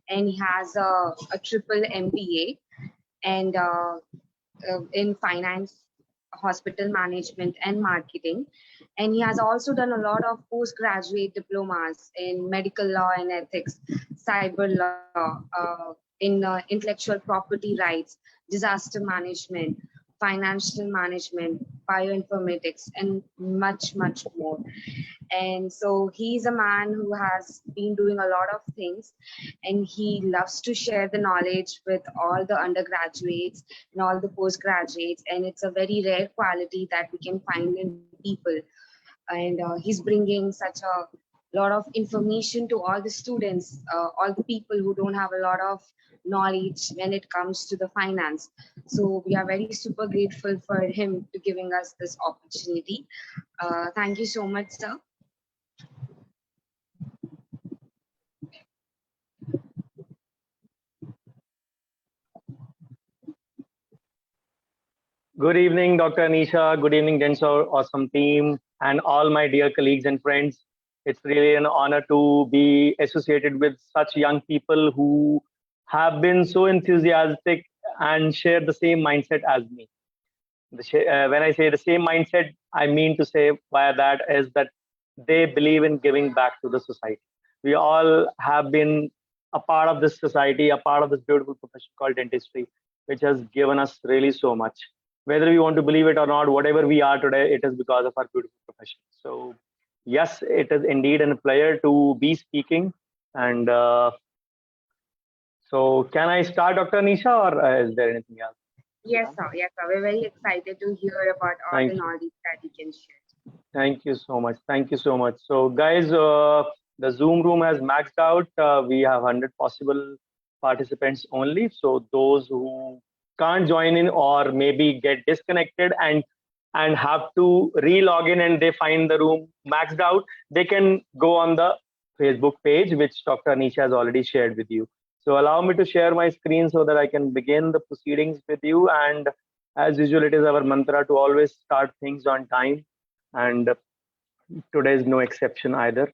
and he has a triple MBA and in finance, hospital management, and marketing. And he has also done a lot of postgraduate diplomas in medical law and ethics, cyber law, in intellectual property rights, disaster management, financial management, bioinformatics, and much, much more. And so he's a man who has been doing a lot of things, and he loves to share the knowledge with all the undergraduates and all the postgraduates. And it's a very rare quality that we can find in people. And he's bringing such a lot of information to all the students, all the people who don't have a lot of knowledge when it comes to the finance. So we are very super grateful for him to giving us this opportunity. Thank you so much, sir. Good evening, Dr. Anisha. Good evening, Dentowesome team, and all my dear colleagues and friends. It's really an honor to be associated with such young people who have been so enthusiastic and share the same mindset as me. When I say the same mindset, I mean to say by that is that they believe in giving back to the society. We all have been a part of this society, a part of this beautiful profession called dentistry, which has given us really so much. Whether we want to believe it or not, whatever we are today, it is because of our beautiful profession. So yes, it is indeed a pleasure to be speaking. And so can I start, Dr. Anisha, or is there anything else? Yes, sir. Yes, sir. We're very excited to hear about all the knowledge that you can share. Thank you so much. Thank you so much. So guys, the Zoom room has maxed out. We have 100 possible participants only. So those who can't join in or maybe get disconnected and have to re-log in and they find the room maxed out, they can go on the Facebook page, which Dr. Anisha has already shared with you. So allow me to share my screen so that I can begin the proceedings with you. And as usual, it is our mantra to always start things on time. And today is no exception either.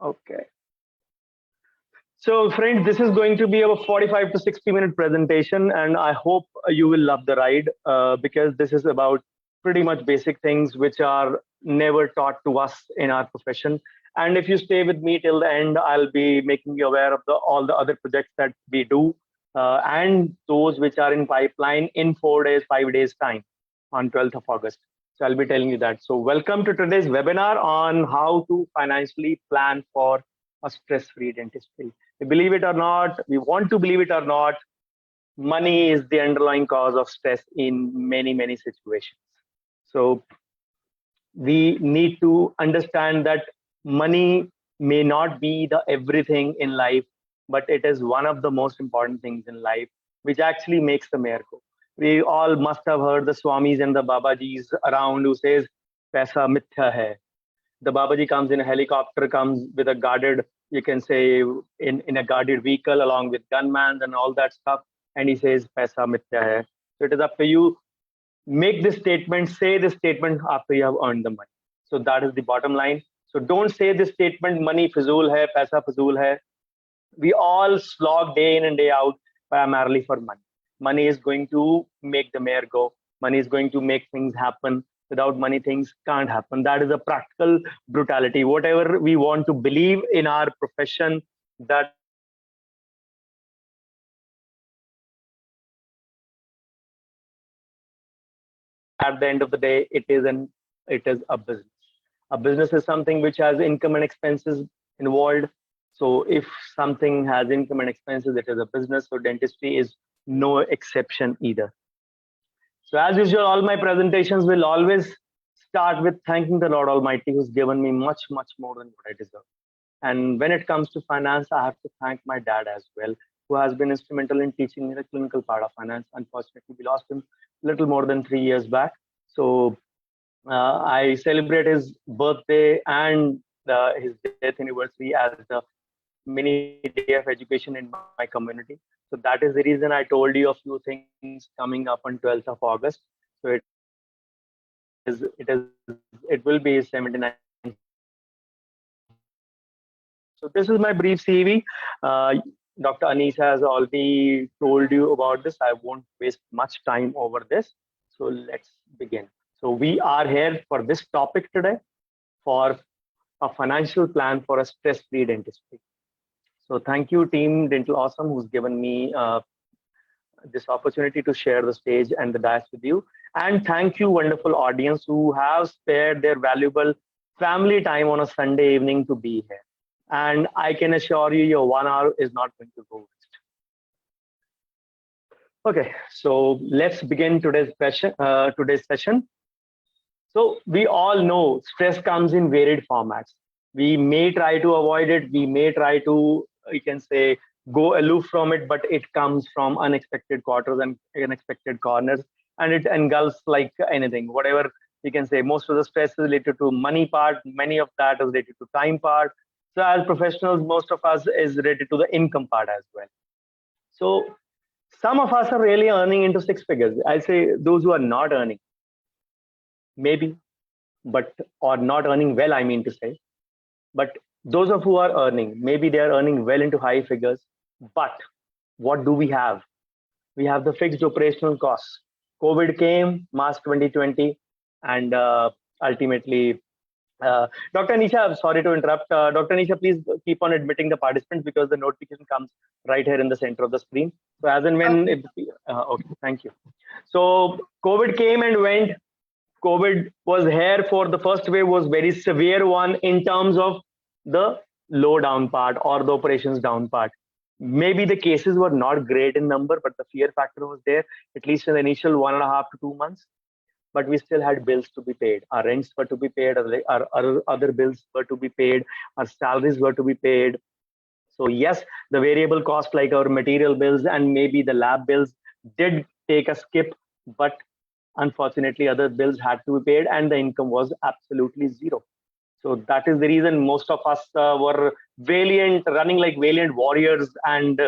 Okay. So friends, this is going to be a 45 to 60-minute presentation, and I hope you will love the ride because this is about pretty much basic things which are never taught to us in our profession. And if you stay with me till the end, I'll be making you aware of all the other projects that we do and those which are in pipeline in 4 days, 5 days time on 12th of August. So I'll be telling you that. So welcome to today's webinar on how to financially plan for a stress-free dentistry. Believe it or not, we want to believe it or not, money is the underlying cause of stress in many, many situations. So we need to understand that money may not be the everything in life, but it is one of the most important things in life, which actually makes the mayor go. We all must have heard the Swamis and the Babajis around who says, "Paisa mithya hai." The Babaji comes in a helicopter, comes with a guarded, you can say, in a guarded vehicle along with gunmen and all that stuff. And he says, "Paisa mithya hai." So it is up to you. Make this statement, say this statement after you have earned the money. So that is the bottom line. So don't say this statement, money fizul hai, paisa fizul hai. We all slog day in and day out primarily for money. Money is going to make the mayor go. Money is going to make things happen. Without money, things can't happen. That is a practical brutality. Whatever we want to believe in our profession, that at the end of the day, it is a business. A business is something which has income and expenses involved. So if something has income and expenses, it is a business. So dentistry is no exception either. So as usual, all my presentations will always start with thanking the Lord Almighty who's given me much, much more than what I deserve. And when it comes to finance, I have to thank my dad as well, who has been instrumental in teaching me the clinical part of finance. Unfortunately, we lost him a little more than 3 years back. So I celebrate his birthday and his death anniversary as the mini day of education in my community. So that is the reason I told you a few things coming up on 12th of August. So it will be 79 So this is my brief CV. Dr. Anis has already told you about this. I won't waste much time over this. So let's begin. So we are here for this topic today for a financial plan for a stress-free dentistry. So thank you, team Dentowesome, who's given me this opportunity to share the stage and the dais with you. And thank you, wonderful audience who have spared their valuable family time on a Sunday evening to be here. And I can assure you, your 1 hour is not going to go waste. Okay, so let's begin today's session. So we all know stress comes in varied formats. We may try to avoid it. We may try to, you can say, go aloof from it, but it comes from unexpected quarters and unexpected corners, and it engulfs like anything. Whatever you can say, most of the stress is related to money part. Many of that is related to time part. So as professionals, most of us is related to the income part as well. So some of us are really earning into six figures. I'll say those who are not earning, maybe, but or not earning well, I mean to say. But those of who are earning, maybe they are earning well into high figures. But what do we have? We have the fixed operational costs. COVID came, March 2020, and ultimately, Dr. Nisha, I'm sorry to interrupt. Dr. Nisha, please keep on admitting the participants because the notification comes right here in the center of the screen. So as and when it, okay, thank you. So COVID came and went. COVID was here for the first wave was very severe one in terms of the low down part or the operations down part. Maybe the cases were not great in number, but the fear factor was there, at least in the initial 1.5 to 2 months. But we still had bills to be paid. Our rents were to be paid, our other bills were to be paid, our salaries were to be paid. So yes, the variable cost like our material bills and maybe the lab bills did take a skip, but unfortunately other bills had to be paid and the income was absolutely zero. So that is the reason most of us were valiant, running like valiant warriors and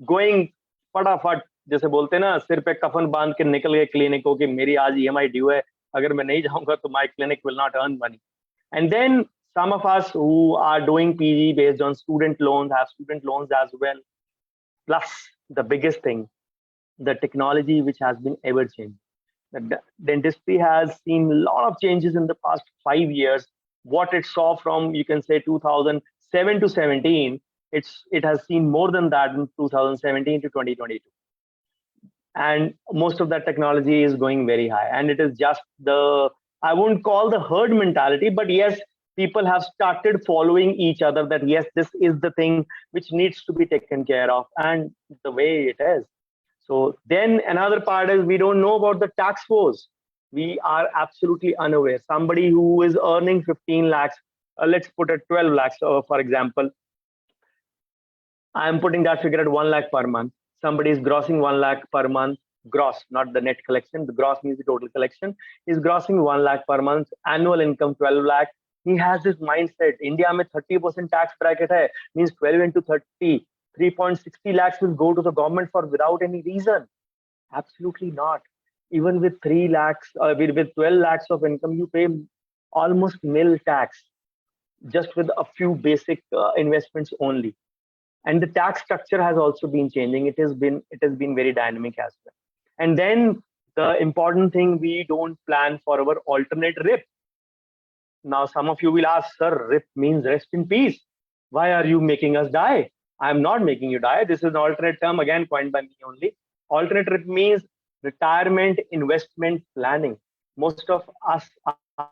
going फटाफट जैसे बोलते हैं ना सिर पे कफन बांध के निकल गए क्लिनिकों की मेरी आज ईएमआई ड्यू है अगर मैं नहीं जाऊंगा तो my clinic will not earn money and then some of us who are doing PG based on student loans have student loans as well. Plus the biggest thing, the technology which has been ever changing. The dentistry has seen a lot of changes in the past 5 years. What it saw from, you can say, 2007 to 17, it has seen more than that in 2017 to 2022. And most of that technology is going very high. And it is just the, I won't call the herd mentality, but yes, people have started following each other that yes, this is the thing which needs to be taken care of, and the way it is. So then another part is we don't know about the tax woes. We are absolutely unaware. Somebody who is earning 15 lakhs, let's put it 12 lakhs, for example. I'm putting that figure at 1 lakh per month. Somebody is grossing 1 lakh per month, gross, not the net collection. The gross means the total collection. Is grossing 1 lakh per month, annual income 12 lakh. He has this mindset. India mein 30% tax bracket hai, means 12 into 30. 3.60 lakhs will go to the government for without any reason. Absolutely not. Even with 3 lakhs, with 12 lakhs of income, you pay almost nil tax just with a few basic investments only. And the tax structure has also been changing. It has been very dynamic as well. And then the important thing, we don't plan for our alternate RIP. Now, some of you will ask, sir, RIP means rest in peace. Why are you making us die? I'm not making you die. This is an alternate term, again, coined by me only. Alternate RIP means retirement investment planning. Most of us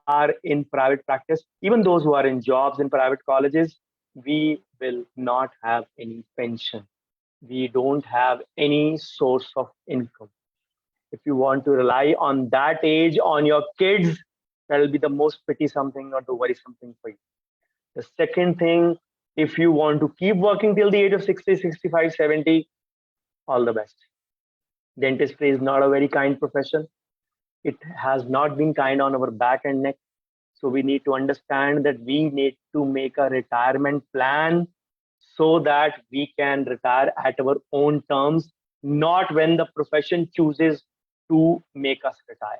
are in private practice. Even those who are in jobs in private colleges, we will not have any pension. We don't have any source of income. If you want to rely on that age on your kids, that will be the most pity something or the worrisome thing for you. The second thing, if you want to keep working till the age of 60, 65, 70, all the best. Dentistry is not a very kind profession. It has not been kind on our back and neck. So we need to understand that we need to make a retirement plan so that we can retire at our own terms, not when the profession chooses to make us retire.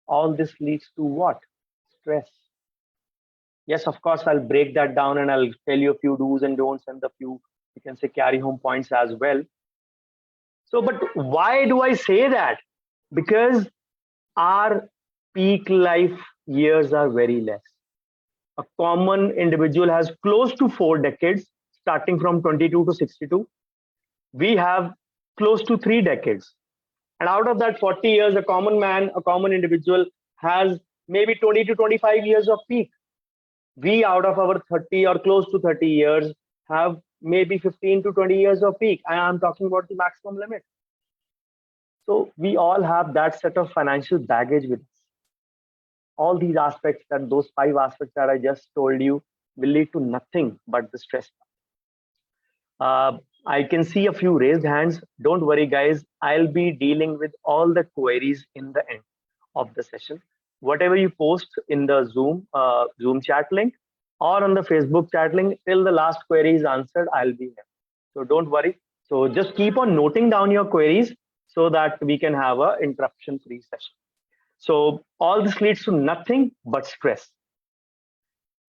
All this leads to what? Stress. Yes, of course, I'll break that down and I'll tell you a few do's and don'ts and a few, you can say, carry home points as well. So, but why do I say that? Because our peak life years are very less. A common individual has close to 4 decades, starting from 22 to 62. We have close to 3 decades. And out of that 40 years, a common man, a common individual has maybe 20 to 25 years of peak. We, out of our 30 or close to 30 years, have maybe 15 to 20 years of peak. And I'm talking about the maximum limit. So we all have that set of financial baggage with us. All these aspects, and those 5 aspects that I just told you, will lead to nothing but the stress. I can see a few raised hands. Don't worry, guys. I'll be dealing with all the queries in the end of the session. Whatever you post in the Zoom chat link or on the Facebook chat link, till the last query is answered, I'll be here. So don't worry. So just keep on noting down your queries so that we can have a interruption-free session. So all this leads to nothing but stress,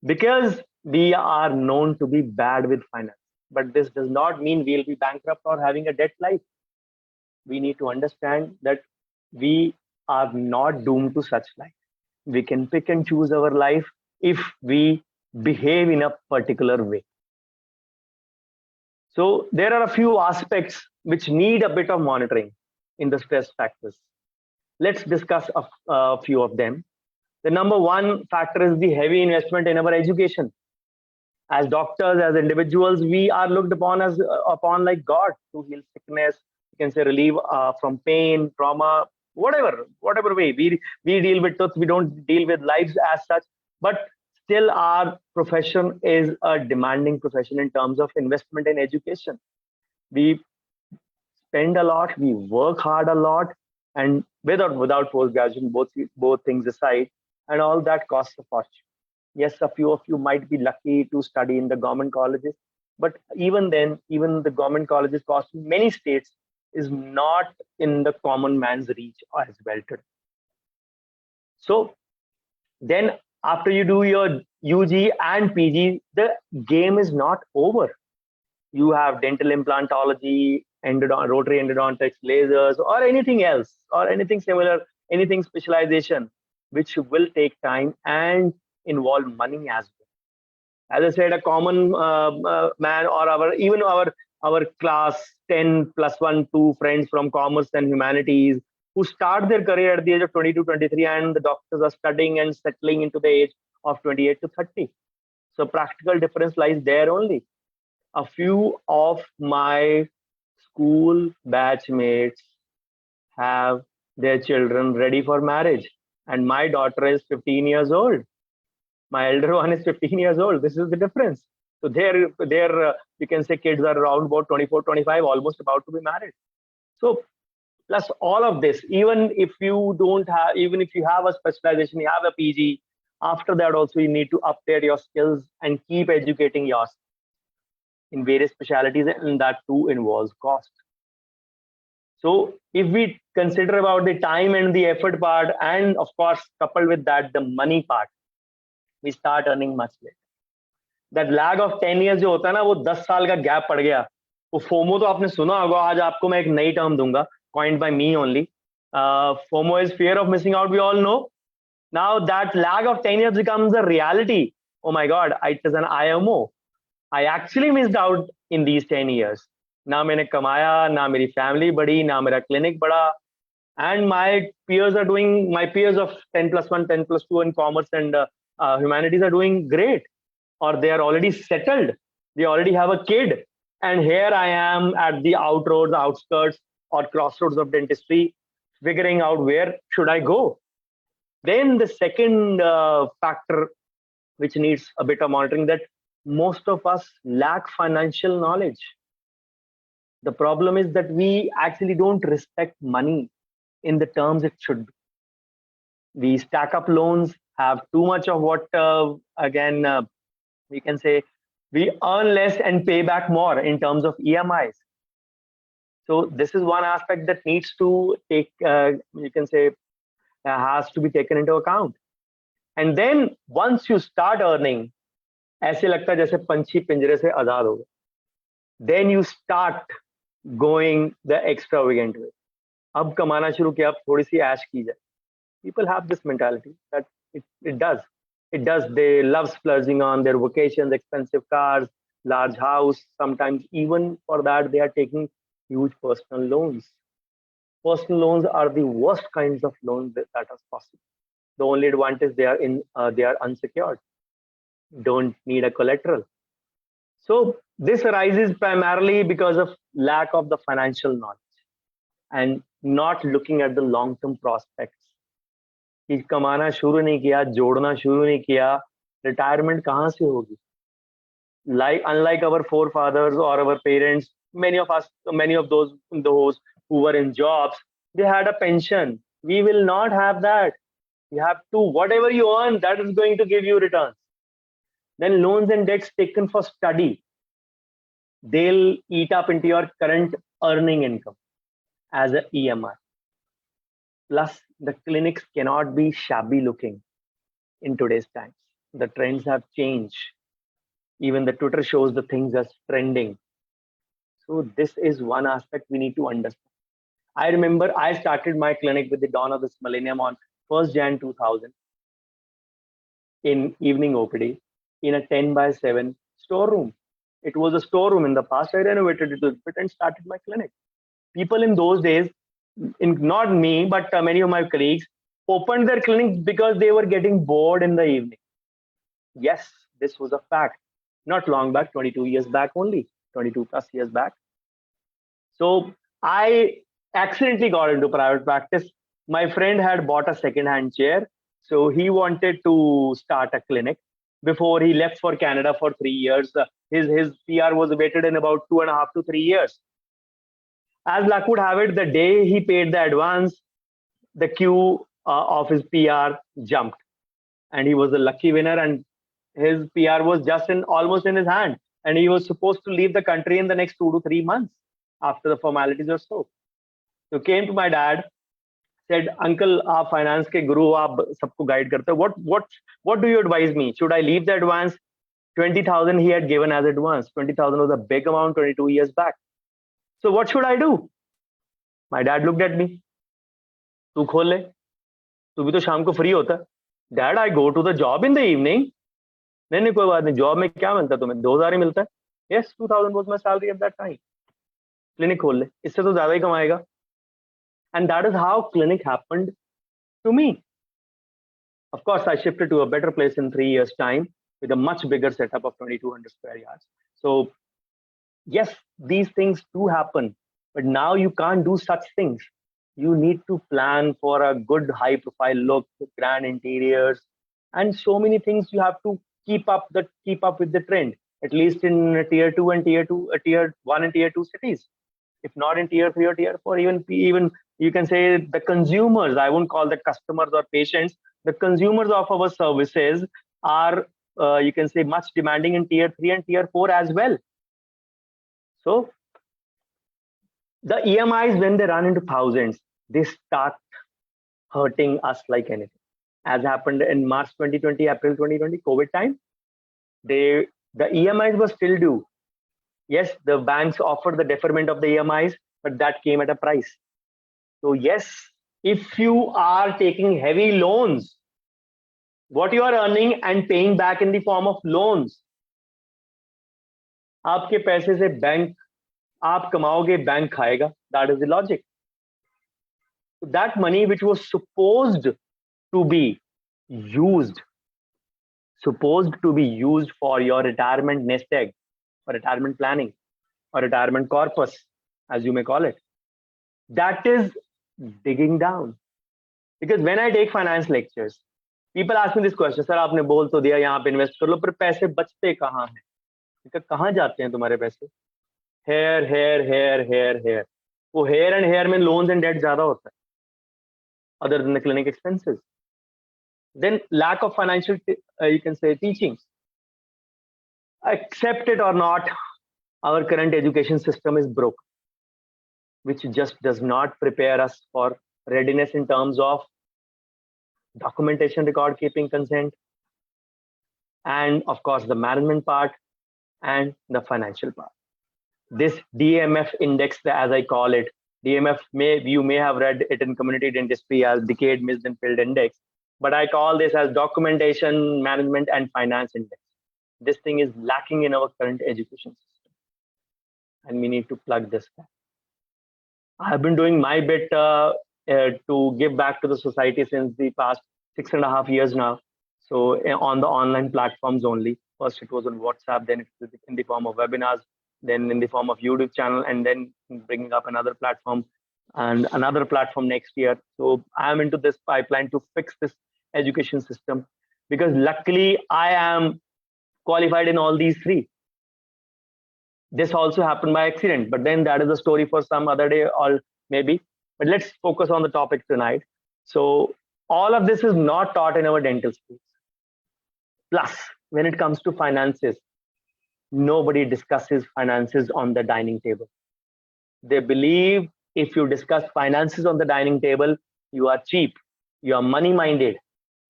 because we are known to be bad with finance. But this does not mean we'll be bankrupt or having a debt life. We need to understand that we are not doomed to such life. We can pick and choose our life if we behave in a particular way. So there are a few aspects which need a bit of monitoring in the stress factors. Let's discuss a few of them. The number one factor is the heavy investment in our education. As doctors, as individuals, we are looked upon as upon like God to heal sickness. You can say relieve from pain, trauma, whatever way we deal with truth. We don't deal with lives as such, but still our profession is a demanding profession in terms of investment in education. We spend a lot, we work hard a lot, and with or without post graduation, both things aside, and all that costs a fortune. Yes, a few of you might be lucky to study in the government colleges, but even then, even the government colleges cost in many states is not in the common man's reach as well today. So then after you do your UG and PG, the game is not over. You have dental implantology, rotary endodontics, lasers, or anything else, or anything similar, anything specialization, which will take time and involve money as well. As I said, a common man or our class 10 plus 1, 2 friends from commerce and humanities who start their career at the age of 20 to 23, and the doctors are studying and settling into the age of 28 to 30. So practical difference lies there only. A few of my school batchmates have their children ready for marriage, and my daughter is 15 years old. My elder one is 15 years old. This is the difference. So their you can say kids are around about 24, 25, almost about to be married. So plus all of this, even if you have a specialization, you have a PG, after that also you need to update your skills and keep educating yourself in various specialties, and that too involves cost. So if we consider about the time and the effort part, and of course coupled with that the money part, we start earning much later. That lag of 10 years जो होता है ना, वो 10 साल का gap पड़ गया. वो FOMO तो आपने सुना होगा. आज आपको मैं एक नई टर्म दूंगा, coined by me only. FOMO is fear of missing out. We all know. Now that lag of 10 years becomes a reality. Oh my God, it is an IMO. I actually missed out in these 10 years. ना मैंने कमाया, ना मेरी family बढ़ी, ना मेरा clinic बढ़ा, and my peers of 10 plus 1, 10 plus 2 in commerce and humanities are doing great, or they are already settled. They already have a kid, and here I am at the outskirts or crossroads of dentistry, figuring out where should I go. Then the second factor which needs a bit of monitoring, that most of us lack financial knowledge. The problem is that we actually don't respect money in the terms it should be. We stack up loans, have too much of what, we can say we earn less and pay back more in terms of EMIs. So this is one aspect that needs to take, has to be taken into account. And then once you start earning, ऐसे लगता है जैसे पंछी पिंजरे से आजाद हो गए. Then you start going the extravagant way. अब कमाना शुरू किया, अब थोड़ी सी ऐश की जाए. People have this mentality that it does. It does. They love splurging on their vacations, expensive cars, large house. Sometimes even for that, they are taking huge personal loans. Personal loans are the worst kinds of loans that are possible. The only advantage they are unsecured, don't need a collateral. So this arises primarily because of lack of the financial knowledge and not looking at the long-term prospects. कि कमाना शुरू नहीं किया, जोड़ना शुरू नहीं किया, retirement कहाँ से होगी? Like unlike our forefathers or our parents, many of those who were in jobs, they had a pension. We will not have that. You have to, whatever you earn, that is going to give you returns. Then loans and debts taken for study, they'll eat up into your current earning income as an EMI. Plus, the clinics cannot be shabby looking in today's times. The trends have changed. Even the Twitter shows the things as trending. So this is one aspect we need to understand. I remember I started my clinic with the dawn of this millennium on 1st Jan 2000 in evening OPD in a 10x7 storeroom. It was a storeroom in the past. I renovated it a bit and started my clinic. People in those days, not me, but many of my colleagues, opened their clinics because they were getting bored in the evening. Yes, this was a fact. Not long back, 22 years back only, 22 plus years back. So I accidentally got into private practice. My friend had bought a second-hand chair. So he wanted to start a clinic before he left for Canada for 3 years. His PR was awaited in about 2.5 to 3 years. As luck would have it, the day he paid the advance, the queue of his PR jumped. And he was the lucky winner, and his PR was just almost in his hand. And he was supposed to leave the country in the next 2 to 3 months after the formalities or so. So came to my dad, said, Uncle, aap finance ke guru, aap sabko guide karte ho. What do you advise me? Should I leave the advance? 20,000 he had given as advance. 20,000 was a big amount 22 years back. So what should I do? My dad looked at me. तू खोल ले, तू भी तो शाम को free होता. Dad, I go to the job in the evening. नहीं कोई बात नहीं, जॉब में क्या मिलता है तुम्हें? 2,000 ही मिलता है. Yes, 2,000 was my salary at that time. Clinic खोल ले, इससे तो ज्यादा ही कमाएगा. And that is how clinic happened to me. Of course, I shifted to a better place in 3 years' time with a much bigger setup of 2,200 square yards. So yes, these things do happen, but now you can't do such things. You need to plan for a good high profile look, grand interiors, and so many things you have to keep up with the trend, at least in tier 1 and tier 2 cities. If not in tier 3 or tier 4, even you can say the consumers, I won't call the customers or patients, the consumers of our services are, you can say, much demanding in tier 3 and tier 4 as well. So the EMIs, when they run into thousands, they start hurting us like anything. As happened in March 2020, April 2020, COVID time, the EMIs were still due. Yes, the banks offered the deferment of the EMIs, but that came at a price. So yes, if you are taking heavy loans, what you are earning and paying back in the form of loans, आपके पैसे से bank आप कमाओगे, bank खाएगा. That is the logic. So that money which was supposed to be used for your retirement nest egg, or retirement planning, or retirement corpus, as you may call it, that is digging down. Because when I take finance lectures, people ask me this question, sir, आपने बोल तो दिया यहाँ पे invest कर लो, पर पैसे बचते कहाँ हैं? कहाँ जाते हैं तुम्हारे पैसे? Hair. वो hair and hair में loans and debt ज़्यादा होता है, other than the clinic expenses. Then lack of financial, you can say, teachings. Accept it or not, our current education system is broke, which just does not prepare us for readiness in terms of documentation, record keeping, consent, and of course the management part and the financial part. This DMF index, as I call it, DMF, you may have read it in community dentistry as decade missed and filled index, but I call this as documentation, management, and finance index. This thing is lacking in our current education system, and we need to plug this gap. I've been doing my bit to give back to the society since the past 6.5 years now. So on the online platforms only. First it was on WhatsApp, then it was in the form of webinars, then in the form of YouTube channel, and then bringing up another platform and another platform next year. So I'm into this pipeline to fix this education system, because luckily I am qualified in all these three. This also happened by accident, but then that is a story for some other day or maybe. But let's focus on the topic tonight. So all of this is not taught in our dental schools. Plus, when it comes to finances, nobody discusses finances on the dining table. They believe if you discuss finances on the dining table, you are cheap, you are money minded,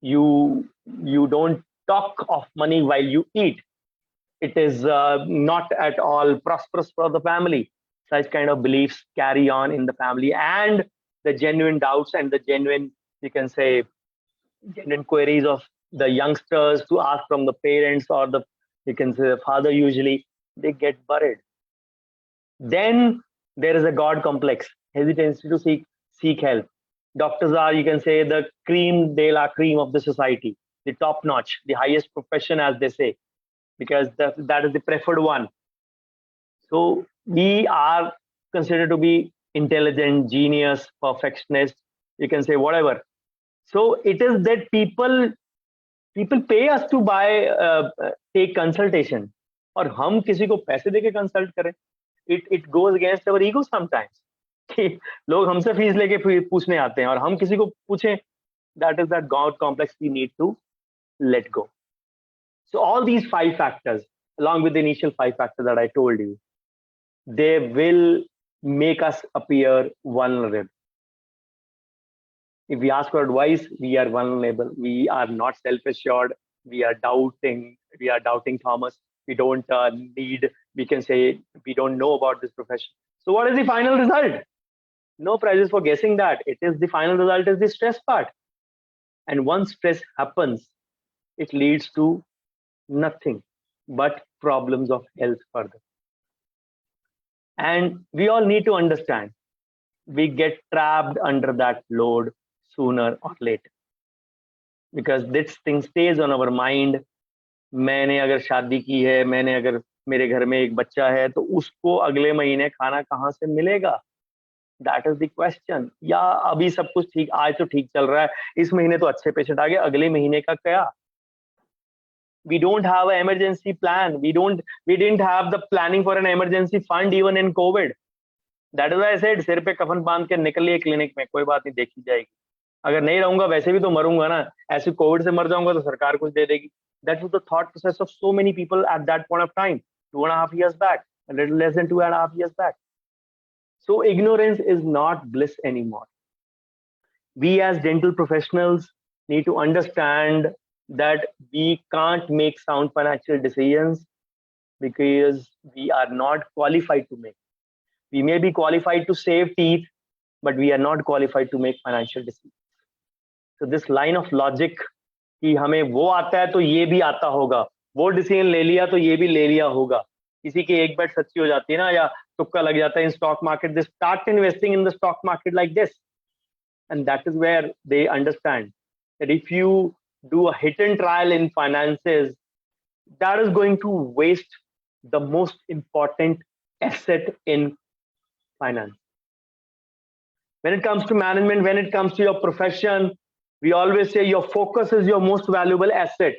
you don't talk of money while you eat. It is not at all prosperous for the family. Such kind of beliefs carry on in the family, and the genuine doubts and the genuine, you can say, genuine queries of the youngsters to ask from the parents or the, you can say, the father, usually they get buried. Then there is a God complex, hesitancy to seek help. Doctors are, you can say, the cream de la cream of the society, the top notch, the highest profession, as they say, because that is the preferred one. So we are considered to be intelligent, genius, perfectionist, you can say whatever. So it is that people pay us to buy, take consultation, और हम किसी को पैसे देके consult करें. It goes against our ego sometimes. कि लोग हमसे फीस लेके पूछने आते हैं और हम किसी को पूछें. That is that God complex we need to let go. So all these 5 factors, along with the initial 5 factors that I told you, they will make us appear vulnerable. If we ask for advice, we are vulnerable. We are not self-assured. We are doubting. We are doubting Thomas. We don't need, we can say, we don't know about this profession. So what is the final result? No prizes for guessing that. It is the final result is the stress part. And once stress happens, it leads to nothing but problems of health further. And we all need to understand, we get trapped under that load sooner or later, because this thing stays on our mind. मैंने अगर शादी की है, मैंने अगर मेरे घर में एक बच्चा है, तो उसको अगले महीने खाना कहाँ से मिलेगा? That is the question. या अभी सब कुछ ठीक, आज तो ठीक चल रहा है, इस महीने तो अच्छे पेशेंट आ गए, अगले महीने का क्या? We don't have an emergency plan. We didn't have the planning for an emergency fund even in COVID. That is why I said, सिर पे कफन बांध के निकलिए क्लिनिक में, कोई बात नहीं, देखी जाएगी. अगर नहीं रहूंगा वैसे भी तो मरूंगा ना, ऐसे कोविड से मर जाऊंगा तो सरकार कुछ दे देगी. That was the thought process of so many people at that point of time, 2.5 years back, a little less than 2.5 years back. So ignorance is not bliss anymore. We as dental professionals need to understand that we can't make sound financial decisions because we are not qualified to make. We may be qualified to save teeth, but we are not qualified to make financial decisions. So this line of logic कि हमें वो आता है तो ये भी आता होगा, वो डिसीजन ले लिया तो ये भी ले लिया होगा, किसी की एक बेट सच्ची हो जाती है ना, या तुक्का लग जाता है in stock market, they start investing in the stock market like this, and that is where they understand that if you do a hit and trial in finances, that is going to waste the most important asset in finance. When it comes to management, when it comes to your profession, we always say your focus is your most valuable asset.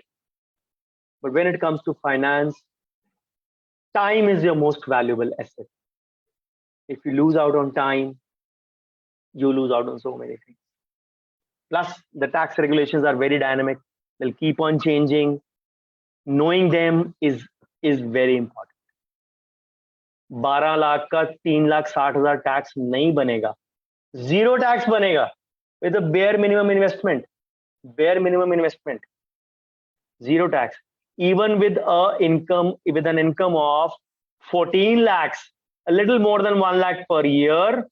But when it comes to finance, time is your most valuable asset. If you lose out on time, you lose out on so many things. Plus, the tax regulations are very dynamic. They'll keep on changing. Knowing them is very important. 12 lakh का 3,60,000 tax नहीं बनेगा, 0 tax बनेगा with a bare minimum investment. bare minimum investment, zero tax. Even with an income of 14 lakhs, a little more than 1 lakh per year,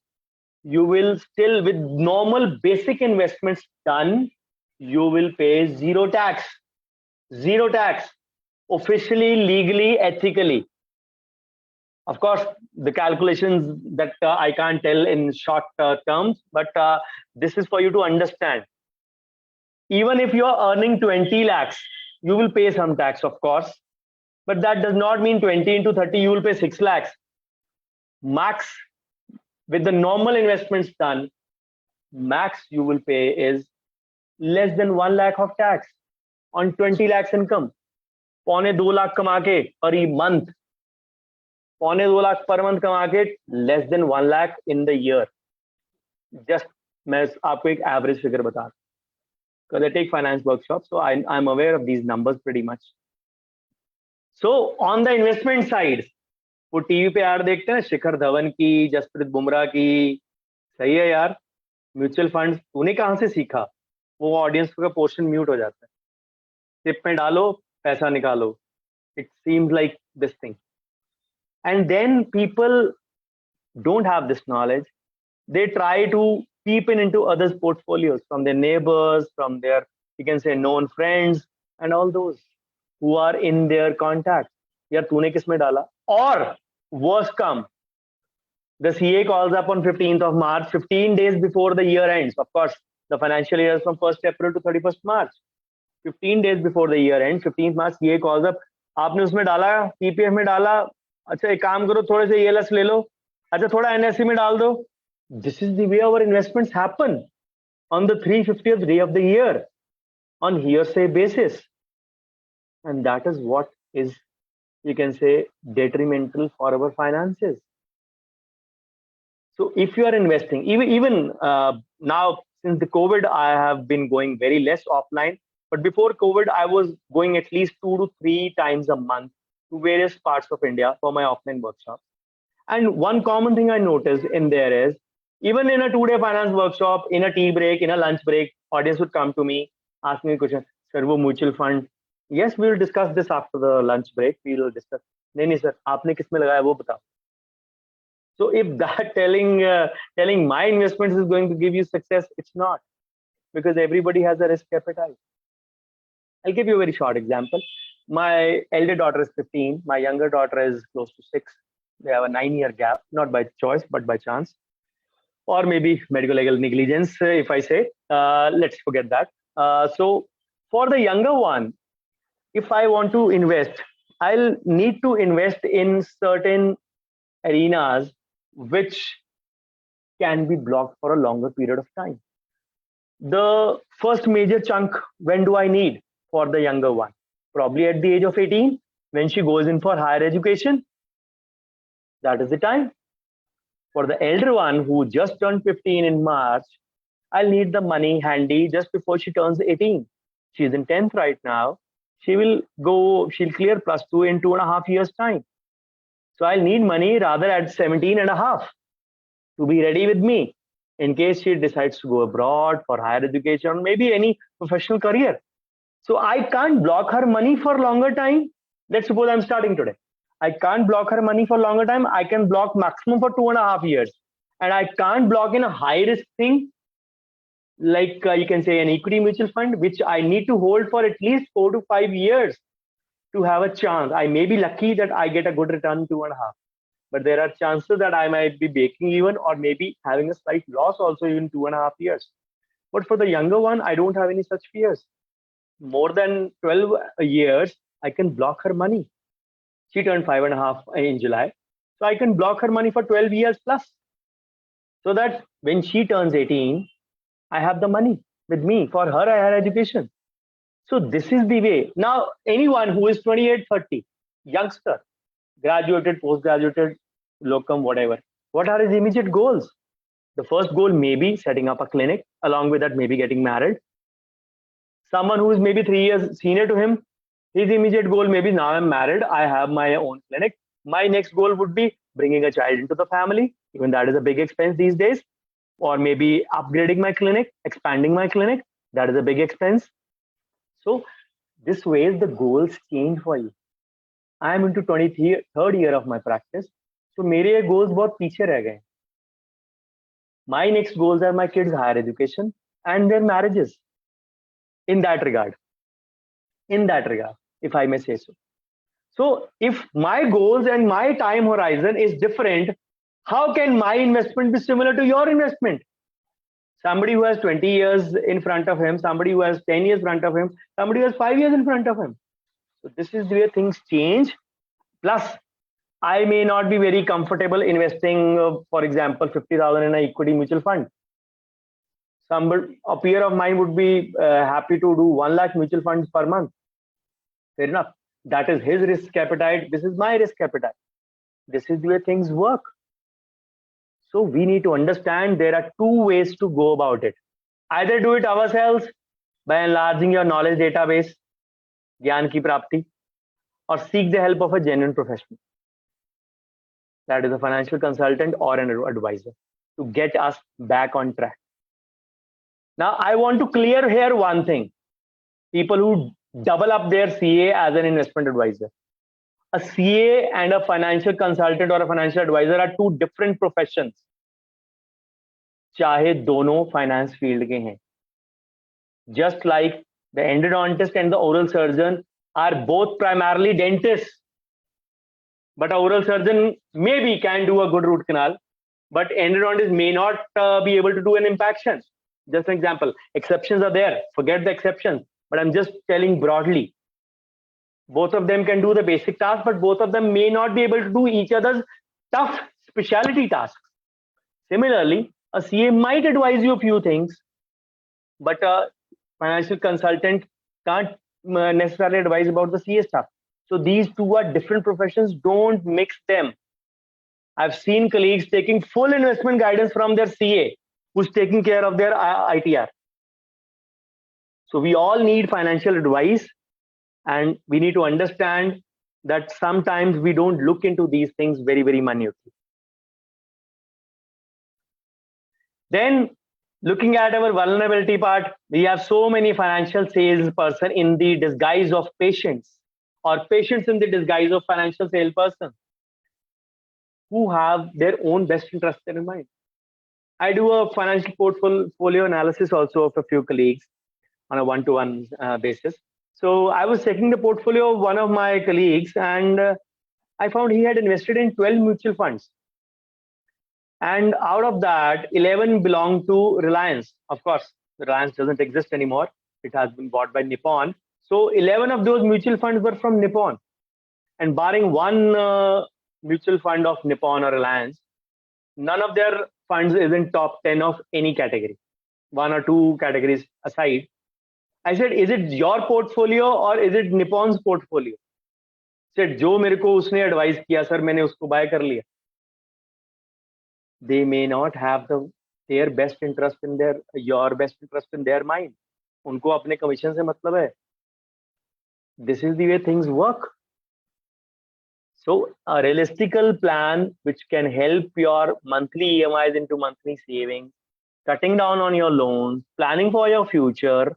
you will still, with normal basic investments done, you will pay zero tax. Zero tax. Officially, legally, ethically. Of course, the calculations that I can't tell in short terms, but this is for you to understand. Even if you are earning 20 lakhs, you will pay some tax, of course, but that does not mean 20 into 30, you will pay 6 lakhs. Max, with the normal investments done, max you will pay is less than 1 lakh of tax on 20 lakhs income. पौने 2 लाख कमा के per month, पौने 2 lakh per month कमा के less than 1 lakh in the year. Just मैं आपको एक average figure बता रहा हूँ, because I take finance workshops, so I'm aware of these numbers pretty much. So on the investment side, वो टीवी पे यार देखते हैं शिखर धवन की, जसप्रीत बुमराह की, सही है यार, म्यूचुअल फंड तूने कहाँ से सीखा? वो ऑडियंस का पोर्शन म्यूट हो जाता है, टिप में डालो पैसा निकालो. It seems like this thing. And then people don't have this knowledge. They try to peep into others' portfolios, from their neighbors, from their, you can say, known friends, and all those who are in their contact. यार तूने किस में डाला? Or worse come, the CA calls up on 15th of March, 15 days before the year ends. Of course, the financial year is from 1st April to 31st March. 15 days before the year ends, 15th March, CA calls up. आपने उसमें डाला, PPF में डाला, अच्छा एक काम करो, थोड़े से ELS ले लो, अच्छा थोड़ा NSE में डाल दो. This is the way our investments happen on the 350th day of the year on hearsay basis. And that is what is, you can say, detrimental for our finances. So if you are investing, even now, since the COVID, I have been going very less offline. But before COVID, I was going at least 2 to 3 times a month to various parts of India for my offline workshops. And one common thing I noticed in there is, even in a 2-day finance workshop, in a tea break, in a lunch break, audience would come to me, ask me a question, sir, wo mutual fund, yes, we will discuss this after the lunch break. We will discuss. नहीं sir, आपने किसमें लगाया वो बताओ. So if that telling my investments is going to give you success, it's not, because everybody has a risk appetite. I'll give you a very short example. My elder daughter is 15. My younger daughter is close to 6. They have a 9-year gap, not by choice, but by chance. Or maybe medical legal negligence, if I say. Let's forget that. So for the younger one, if I want to invest, I'll need to invest in certain arenas which can be blocked for a longer period of time. The first major chunk, when do I need for the younger one? Probably at the age of 18, when she goes in for higher education. That is the time. For the elder one who just turned 15 in March, I'll need the money handy just before she turns 18. She's in 10th right now. She'll clear +2 in 2.5 years' time. So I'll need money rather at 17 and a half to be ready with me in case she decides to go abroad for higher education or maybe any professional career. So I can't block her money for longer time. Let's suppose I'm starting today. I can't block her money for longer time. I can block maximum for 2.5 years. And I can't block in a high risk thing like you can say an equity mutual fund, which I need to hold for at least 4 to 5 years to have a chance. I may be lucky that I get a good return 2.5, but there are chances that I might be breaking even or maybe having a slight loss also in 2.5 years. But for the younger one, I don't have any such fears. More than 12 years, I can block her money. She turned 5.5 in July. So I can block her money for 12 years plus. So that when she turns 18, I have the money with me for her higher education. So this is the way. Now, anyone who is 28, 30, youngster, graduated, post-graduated, locum, whatever, what are his immediate goals? The first goal may be setting up a clinic. Along with that, maybe getting married. Someone who is maybe 3 years senior to him, his immediate goal may be, now I'm married, I have my own clinic. My next goal would be bringing a child into the family. Even that is a big expense these days. Or maybe upgrading my clinic, expanding my clinic. That is a big expense. So this way the goals change for you. I am into 23rd year of my practice. So मेरे goals बहुत पीछे रह गए. My next goals are my kids' higher education and their marriages. In that regard, if I may say so. So if my goals and my time horizon is different, how can my investment be similar to your investment? Somebody who has 20 years in front of him, somebody who has 10 years in front of him, somebody who has 5 years in front of him. So this is the way things change. Plus, I may not be very comfortable investing, for example, 50,000 in an equity mutual fund. A peer of mine would be happy to do 1 lakh mutual funds per month. Fair enough. That is his risk appetite. This is my risk appetite. This is the way things work. So we need to understand there are two ways to go about it. Either do it ourselves by enlarging your knowledge database, Gyan ki Prapti, or seek the help of a genuine professional. That is a financial consultant or an advisor to get us back on track. Now, I want to clear here one thing. People who double up their CA as an investment advisor. A CA and a financial consultant or a financial advisor are two different professions. चाहे दोनों finance field के हैं. Just like the endodontist and the oral surgeon are both primarily dentists. But an oral surgeon maybe can do a good root canal, but endodontist may not be able to do an impaction. Just an example. Exceptions are there. Forget the exceptions. But I'm just telling broadly. Both of them can do the basic task, but both of them may not be able to do each other's tough specialty tasks. Similarly, a CA might advise you a few things, but a financial consultant can't necessarily advise about the CA stuff. So these two are different professions. Don't mix them. I've seen colleagues taking full investment guidance from their CA, who's taking care of their ITR. So we all need financial advice, and we need to understand that sometimes we don't look into these things very, very minutely. Then, looking at our vulnerability part, we have so many financial salesperson in the disguise of patients, or patients in the disguise of financial salesperson, who have their own best interest in mind. I do a financial portfolio analysis also of a few colleagues on a one-to-one basis. So I was checking the portfolio of one of my colleagues, and I found he had invested in 12 mutual funds. And out of that, 11 belonged to Reliance. Of course, Reliance doesn't exist anymore. It has been bought by Nippon. So 11 of those mutual funds were from Nippon. And barring one mutual fund of Nippon or Reliance, none of their funds is in top 10 of any category. One or two categories aside. I said, is it your portfolio or is it Nippon's portfolio? Said, जो मेरे को उसने advise किया sir मैंने उसको buy कर लिया. They may not have their best interest in your best interest in their mind. उनको अपने commission से मतलब है. This is the way things work. So a realistical plan which can help your monthly EMIs into monthly savings, cutting down on your loans, planning for your future,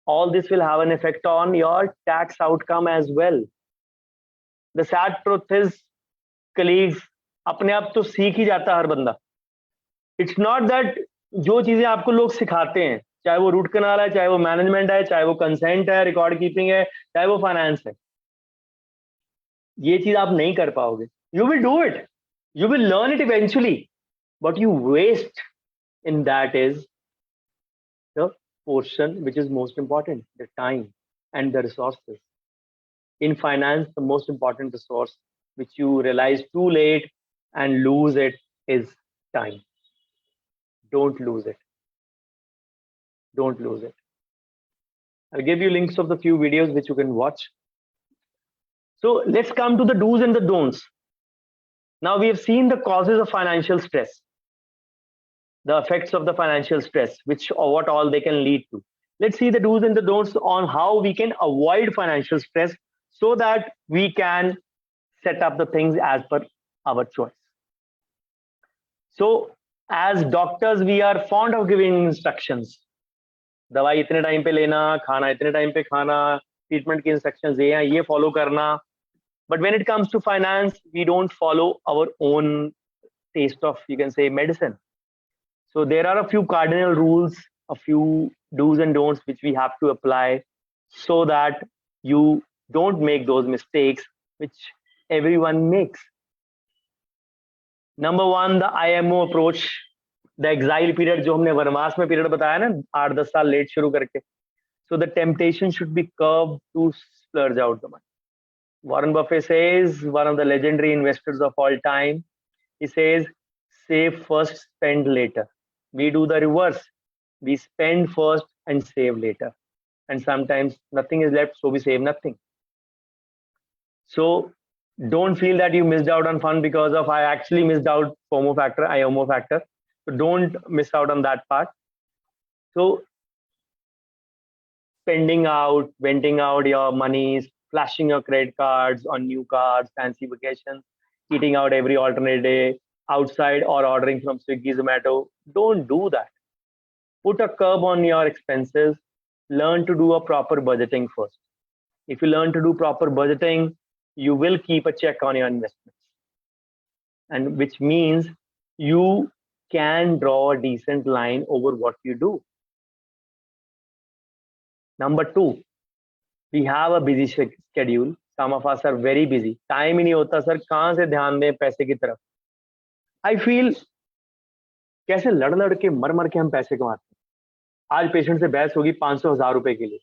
all this will have an effect on your tax outcome as well. The sad truth is, colleagues, अपने आप तो सीख ही जाता हर बंदा. It's not that जो चीजें आपको लोग सिखाते हैं, चाहे वो रूट कनाल है, चाहे वो मैनेजमेंट है, चाहे वो कंसेंट है, रिकॉर्ड कीपिंग है, चाहे वो फाइनेंस है, ये चीज आप नहीं कर पाओगे. You will do it. You will learn it eventually. What you waste in that is the portion which is most important, the time and the resources. In finance, the most important resource which you realize too late and lose it is time. Don't lose it. Don't lose it. I'll give you links of the few videos which you can watch. So let's come to the do's and the don'ts. Now we have seen the causes of financial stress, the effects of the financial stress, what all they can lead to. Let's see the do's and the don'ts on how we can avoid financial stress so that we can set up the things as per our choice. So as doctors, we are fond of giving instructions. दवाई इतने time पे लेना, खाना इतने time पे खाना, treatment के instructions ये हैं, ये फॉलो करना. But when it comes to finance, we don't follow our own taste of, you can say, medicine. So there are a few cardinal rules, a few do's and don'ts which we have to apply so that you don't make those mistakes which everyone makes. Number one, the IMO approach, the exile period, जो हमने वनवास में period बताया ना, 8-10 साल late शुरू करके. So the temptation should be curbed to splurge out the money. Warren Buffett says, one of the legendary investors of all time, he says, save first, spend later. We do the reverse. We spend first and save later. And sometimes nothing is left, so we save nothing. So don't feel that you missed out on fun because of I actually missed out FOMO factor, IOMO factor. So don't miss out on that part. So spending out, venting out your monies, flashing your credit cards on new cars, fancy vacations, eating out every alternate day, outside or ordering from Swiggy, Zomato. Don't do that. Put a curb on your expenses. Learn to do a proper budgeting first. If you learn to do proper budgeting, you will keep a check on your investments. And which means you can draw a decent line over what you do. Number two, we have a busy schedule. Some of us are very busy. Time ही नहीं होता sir, कहाँ से ध्यान दें पैसे की तरफ. I feel कैसे लड़ लड़ के मर मर के हम पैसे कमाते हैं. आज पेशेंट से बहस होगी 500,000 रुपए के लिए.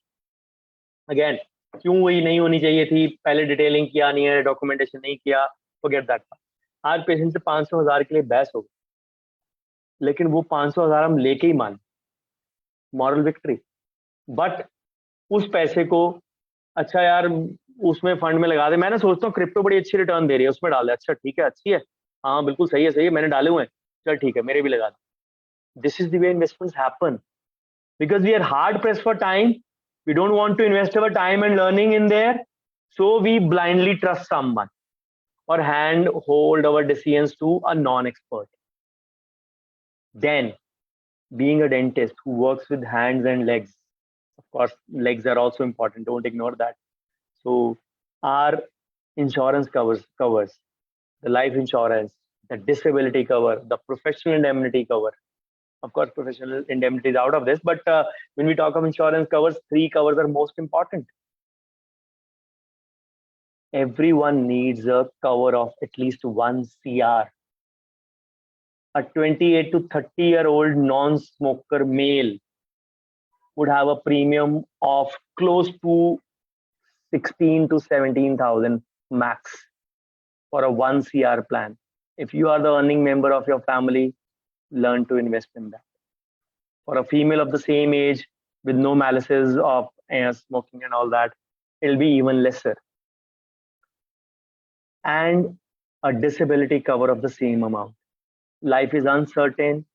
अगेन, क्यों वही नहीं होनी चाहिए थी, पहले डिटेलिंग किया नहीं है, डॉक्यूमेंटेशन नहीं किया, फॉरगेट दैट. आज पेशेंट से 500,000 के लिए बहस होगी, लेकिन वो 500,000 हम लेके ही मान, मॉरल विक्ट्री. बट उस पैसे को अच्छा यार उसमें फंड में लगा दे. मैं ना सोचता हूँ क्रिप्टो बड़ी अच्छी रिटर्न दे रही है, उसमें डाल दे. अच्छा ठीक है, अच्छी है, हाँ बिल्कुल सही है, सही है, मैंने डाले हुए हैं, चल ठीक है, मेरे भी लगा दे. This is the way investments happen because we are hard pressed for time. We don't want to invest our time and learning in there, so we blindly trust someone or hand hold our decisions to a non-expert. Then, being a dentist who works with hands and legs, of course legs are also important, don't ignore that. So our insurance covers the life insurance, the disability cover, the professional indemnity cover. Of course, professional indemnity is out of this, but when we talk of insurance covers, 3 covers are most important. Everyone needs a cover of at least 1 CR. A 28 to 30-year-old non-smoker male would have a premium of close to 16 to 17,000 max for a 1 CR plan. If you are the earning member of your family, learn to invest in that. For a female of the same age with no malices of smoking and all that, it'll be even lesser. And a disability cover of the same amount. Life is uncertain.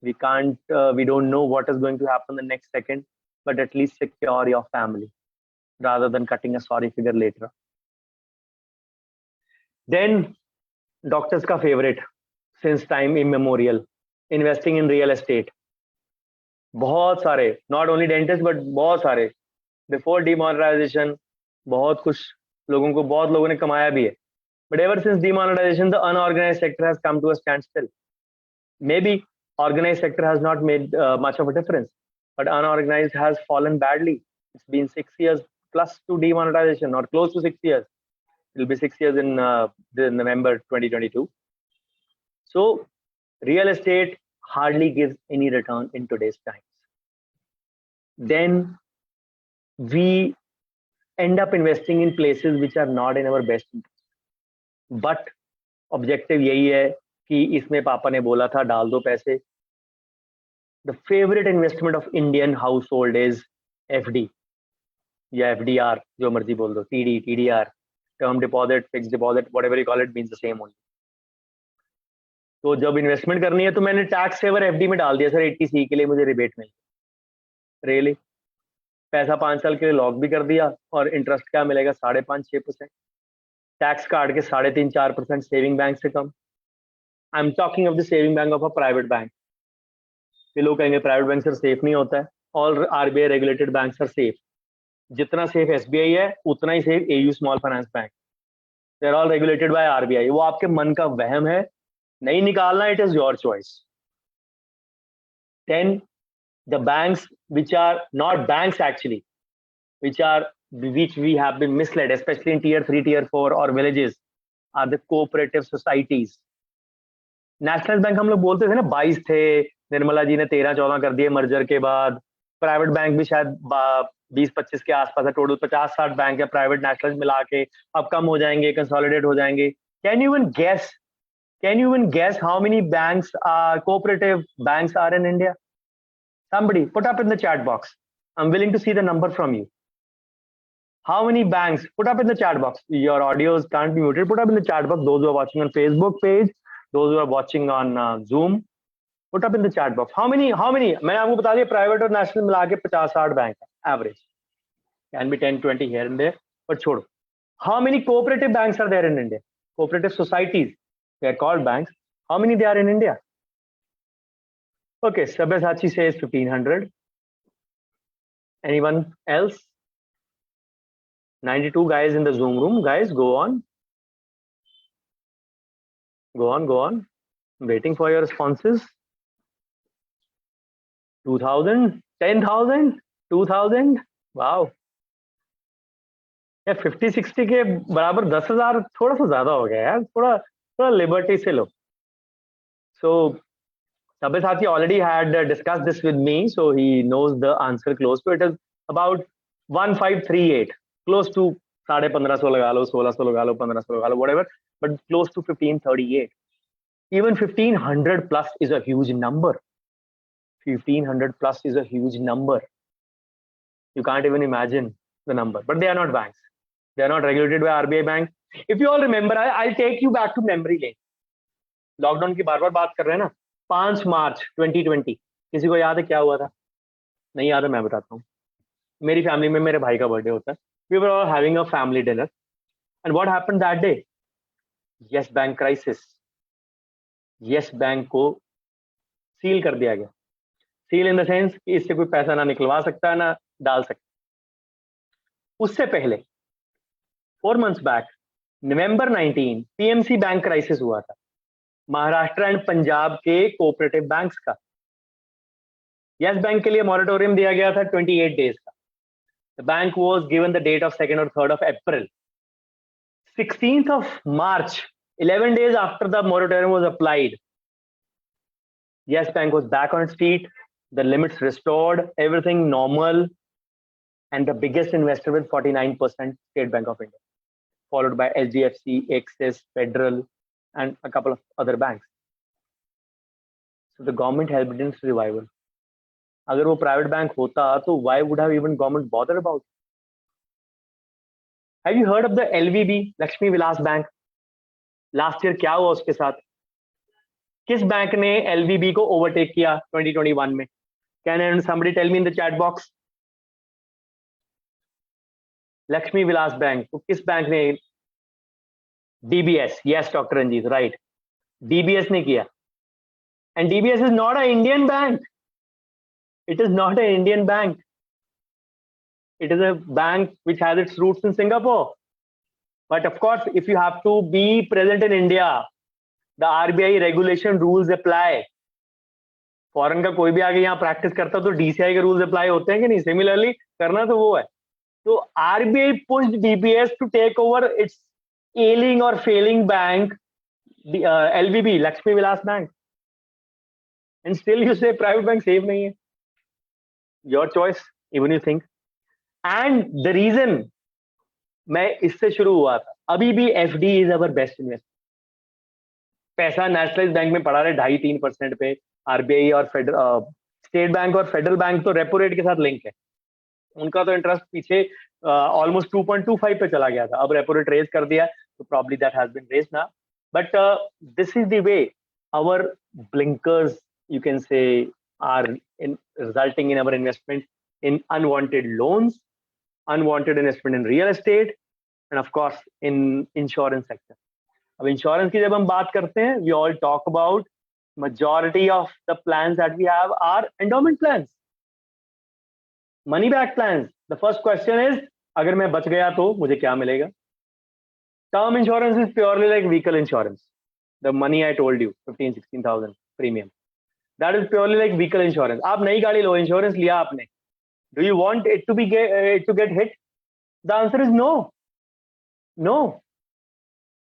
We don't know what is going to happen the next second, but at least secure your family rather than cutting a sorry figure later. Then, doctors ka favorite since time immemorial, investing in real estate. बहुत सारे, not only dentists but बहुत सारे, before demonetization बहुत कुछ लोगों को, बहुत लोगों ने कमाया भी है. But ever since demonetization, the unorganized sector has come to a standstill. Maybe organized sector has not made much of a difference, but unorganized has fallen badly. It's been 6 years plus to demonetization, or close to 6 years. It will be 6 years in November 2022. So real estate hardly gives any return in today's times. Then we end up investing in places which are not in our best interest. But objective यही है कि इसमें पापा ने बोला था डाल दो पैसे. The favorite investment of Indian household is FD या FDR, जो मर्जी बोल दो, TD, TDR, term deposit, fixed deposit, whatever you call it, means the same only. तो जब इन्वेस्टमेंट करनी है तो मैंने टैक्स सेवर एफडी में डाल दिया सर, 80C के लिए मुझे रिबेट मिल. रियली पैसा 5 साल के लिए लॉक भी कर दिया, और इंटरेस्ट क्या मिलेगा, 5.5-6%. टैक्स काट के 3.5-4% सेविंग बैंक से कम. I am talking of the saving bank of a private bank. ये लोग कहेंगे प्राइवेट बैंक सर सेफ नहीं होता है. all RBI regulated banks are safe. जितना safe SBI है उतना ही safe AU Small Finance Bank. They're all regulated by RBI. वो आपके मन का वहम है, नहीं निकालना, it is your choice. Then the banks which are not banks actually, which we have been misled, especially in tier 3, tier 4 or villages, are the cooperative societies. National bank हम लोग बोलते थे ना 22 थे, निर्मला जी ने 13-14 कर दिए मर्जर के बाद. प्राइवेट बैंक भी शायद 20-25 के आसपास है. टोटल 50-60 बैंक है प्राइवेट नेशनल मिला के. अब कम हो जाएंगे, कंसोलिडेट हो जाएंगे. Can you even guess how many banks are cooperative banks are in India? Somebody put up in the chat box. I'm willing to see the number from you. How many banks? Put up in the chat box. Your audios can't be muted. Put up in the chat box. Those who are watching on Facebook page, those who are watching on Zoom, put up in the chat box. How many? मैंने आपको बता दिया private और national मिला के 50-60 bank है average. Can be 10-20 here and there, but छोड़ो. How many cooperative banks are there in India? Cooperative societies. They are called banks. How many they are in India? Okay, Sabyasachi says 1500. Anyone else? 92 guys in the Zoom room. Guys, go on. Go on. I'm waiting for your responses. 2000, 10,000, 2000. Wow. Yeah, 50-60 के बराबर 10,000 थोड़ा सा ज्यादा हो गया यार. थोड़ा liberty से लो. So Sabyasachi already had discussed this with me, so he knows the answer close to it. Is about 1538, close to 1500 लगा लो, 1600 लगा लो, 1500 लगा लो, whatever, but close to 1538. Even 1500 plus is a huge number. 1500 plus is a huge number. You can't even imagine the number. But they are not banks. They are not regulated by RBI bank. If you all remember, I'll take you back to memory lane. Lockdown की बार बार बात कर रहे हैं ना. 5 मार्च 2020, किसी को याद है क्या हुआ था? नहीं याद है, मैं बताता हूँ. मेरी फैमिली में मेरे भाई का बर्थडे होता है. We were all having a family dinner, and what happened that day? Yes Bank crisis. Yes Bank को सील कर दिया गया. सील इन द सेंस कि इससे कोई पैसा ना निकलवा सकता, ना डाल सकता. उससे पहले 4 months back November 19 PMC bank crisis हुआ था, महाराष्ट्र एंड पंजाब के कोऑपरेटिव बैंक्स का. यस बैंक के लिए मॉरेटोरियम दिया गया था 28 डेज का. The bank was given the date of 2nd और 3rd of April. 16th of March, 11 days after the moratorium was applied, Yes Bank was back on its feet, the limits restored, everything normal, and the biggest investor with 49%, State Bank of India, followed by HDFC, Axis, Federal, and a couple of other banks. So the government helped in its revival. अगर वो private bank होता तो why would have even government bothered about it? Have you heard of the LVB, Lakshmi Vilas bank? Last year क्या हुआ उसके साथ? किस bank ने LVB को ओवरटेक किया 2021 में? Can somebody tell me in the chat box? Lakshmi Vilas bank को किस बैंक ने? DBS. Yes, Dr. Ranjit, right. DBS ने किया. And DBS is not an Indian bank. It is not an Indian bank. It is a bank which has its roots in Singapore. But of course, if you have to be present in India, the RBI regulation rules apply. Foreign का कोई भी आगे यहाँ practice करता तो DCI के rules apply होते हैं कि नहीं? सिमिलरली करना तो वो है. तो RBI pushed DBS to take over its ailing or failing bank, the LVB, Lakshmi Vilas Bank. And still you say private bank safe nahi hai. Your choice, even you think. And the reason मैं इससे शुरू हुआ था, अभी भी FD is our best investment. पैसा nationalise bank में पड़ा रहे 2.5-3% पे. RBI और स्टेट बैंक और फेडरल बैंक तो रेपो रेट के साथ लिंक है. उनका तो इंटरेस्ट पीछे ऑलमोस्ट 2.25 पे चला गया था. अब रेपो रेट रेज कर दिया, तो probably that has been raised now. But this is the way our blinkers, you can say, are resulting in our investment in unwanted loans, unwanted investment in real estate, and of course in insurance sector. अब insurance की जब हम बात करते हैं, we all talk about majority of the plans that we have are endowment plans. Money back plans. The first question is, अगर मैं बच गया तो मुझे क्या मिलेगा? Term insurance is purely like vehicle insurance. The money I told you, 15,000-16,000 premium. That is purely like vehicle insurance. आप नई गाड़ी लो, insurance लिया आपने. Do you want it to get hit? The answer is no. No.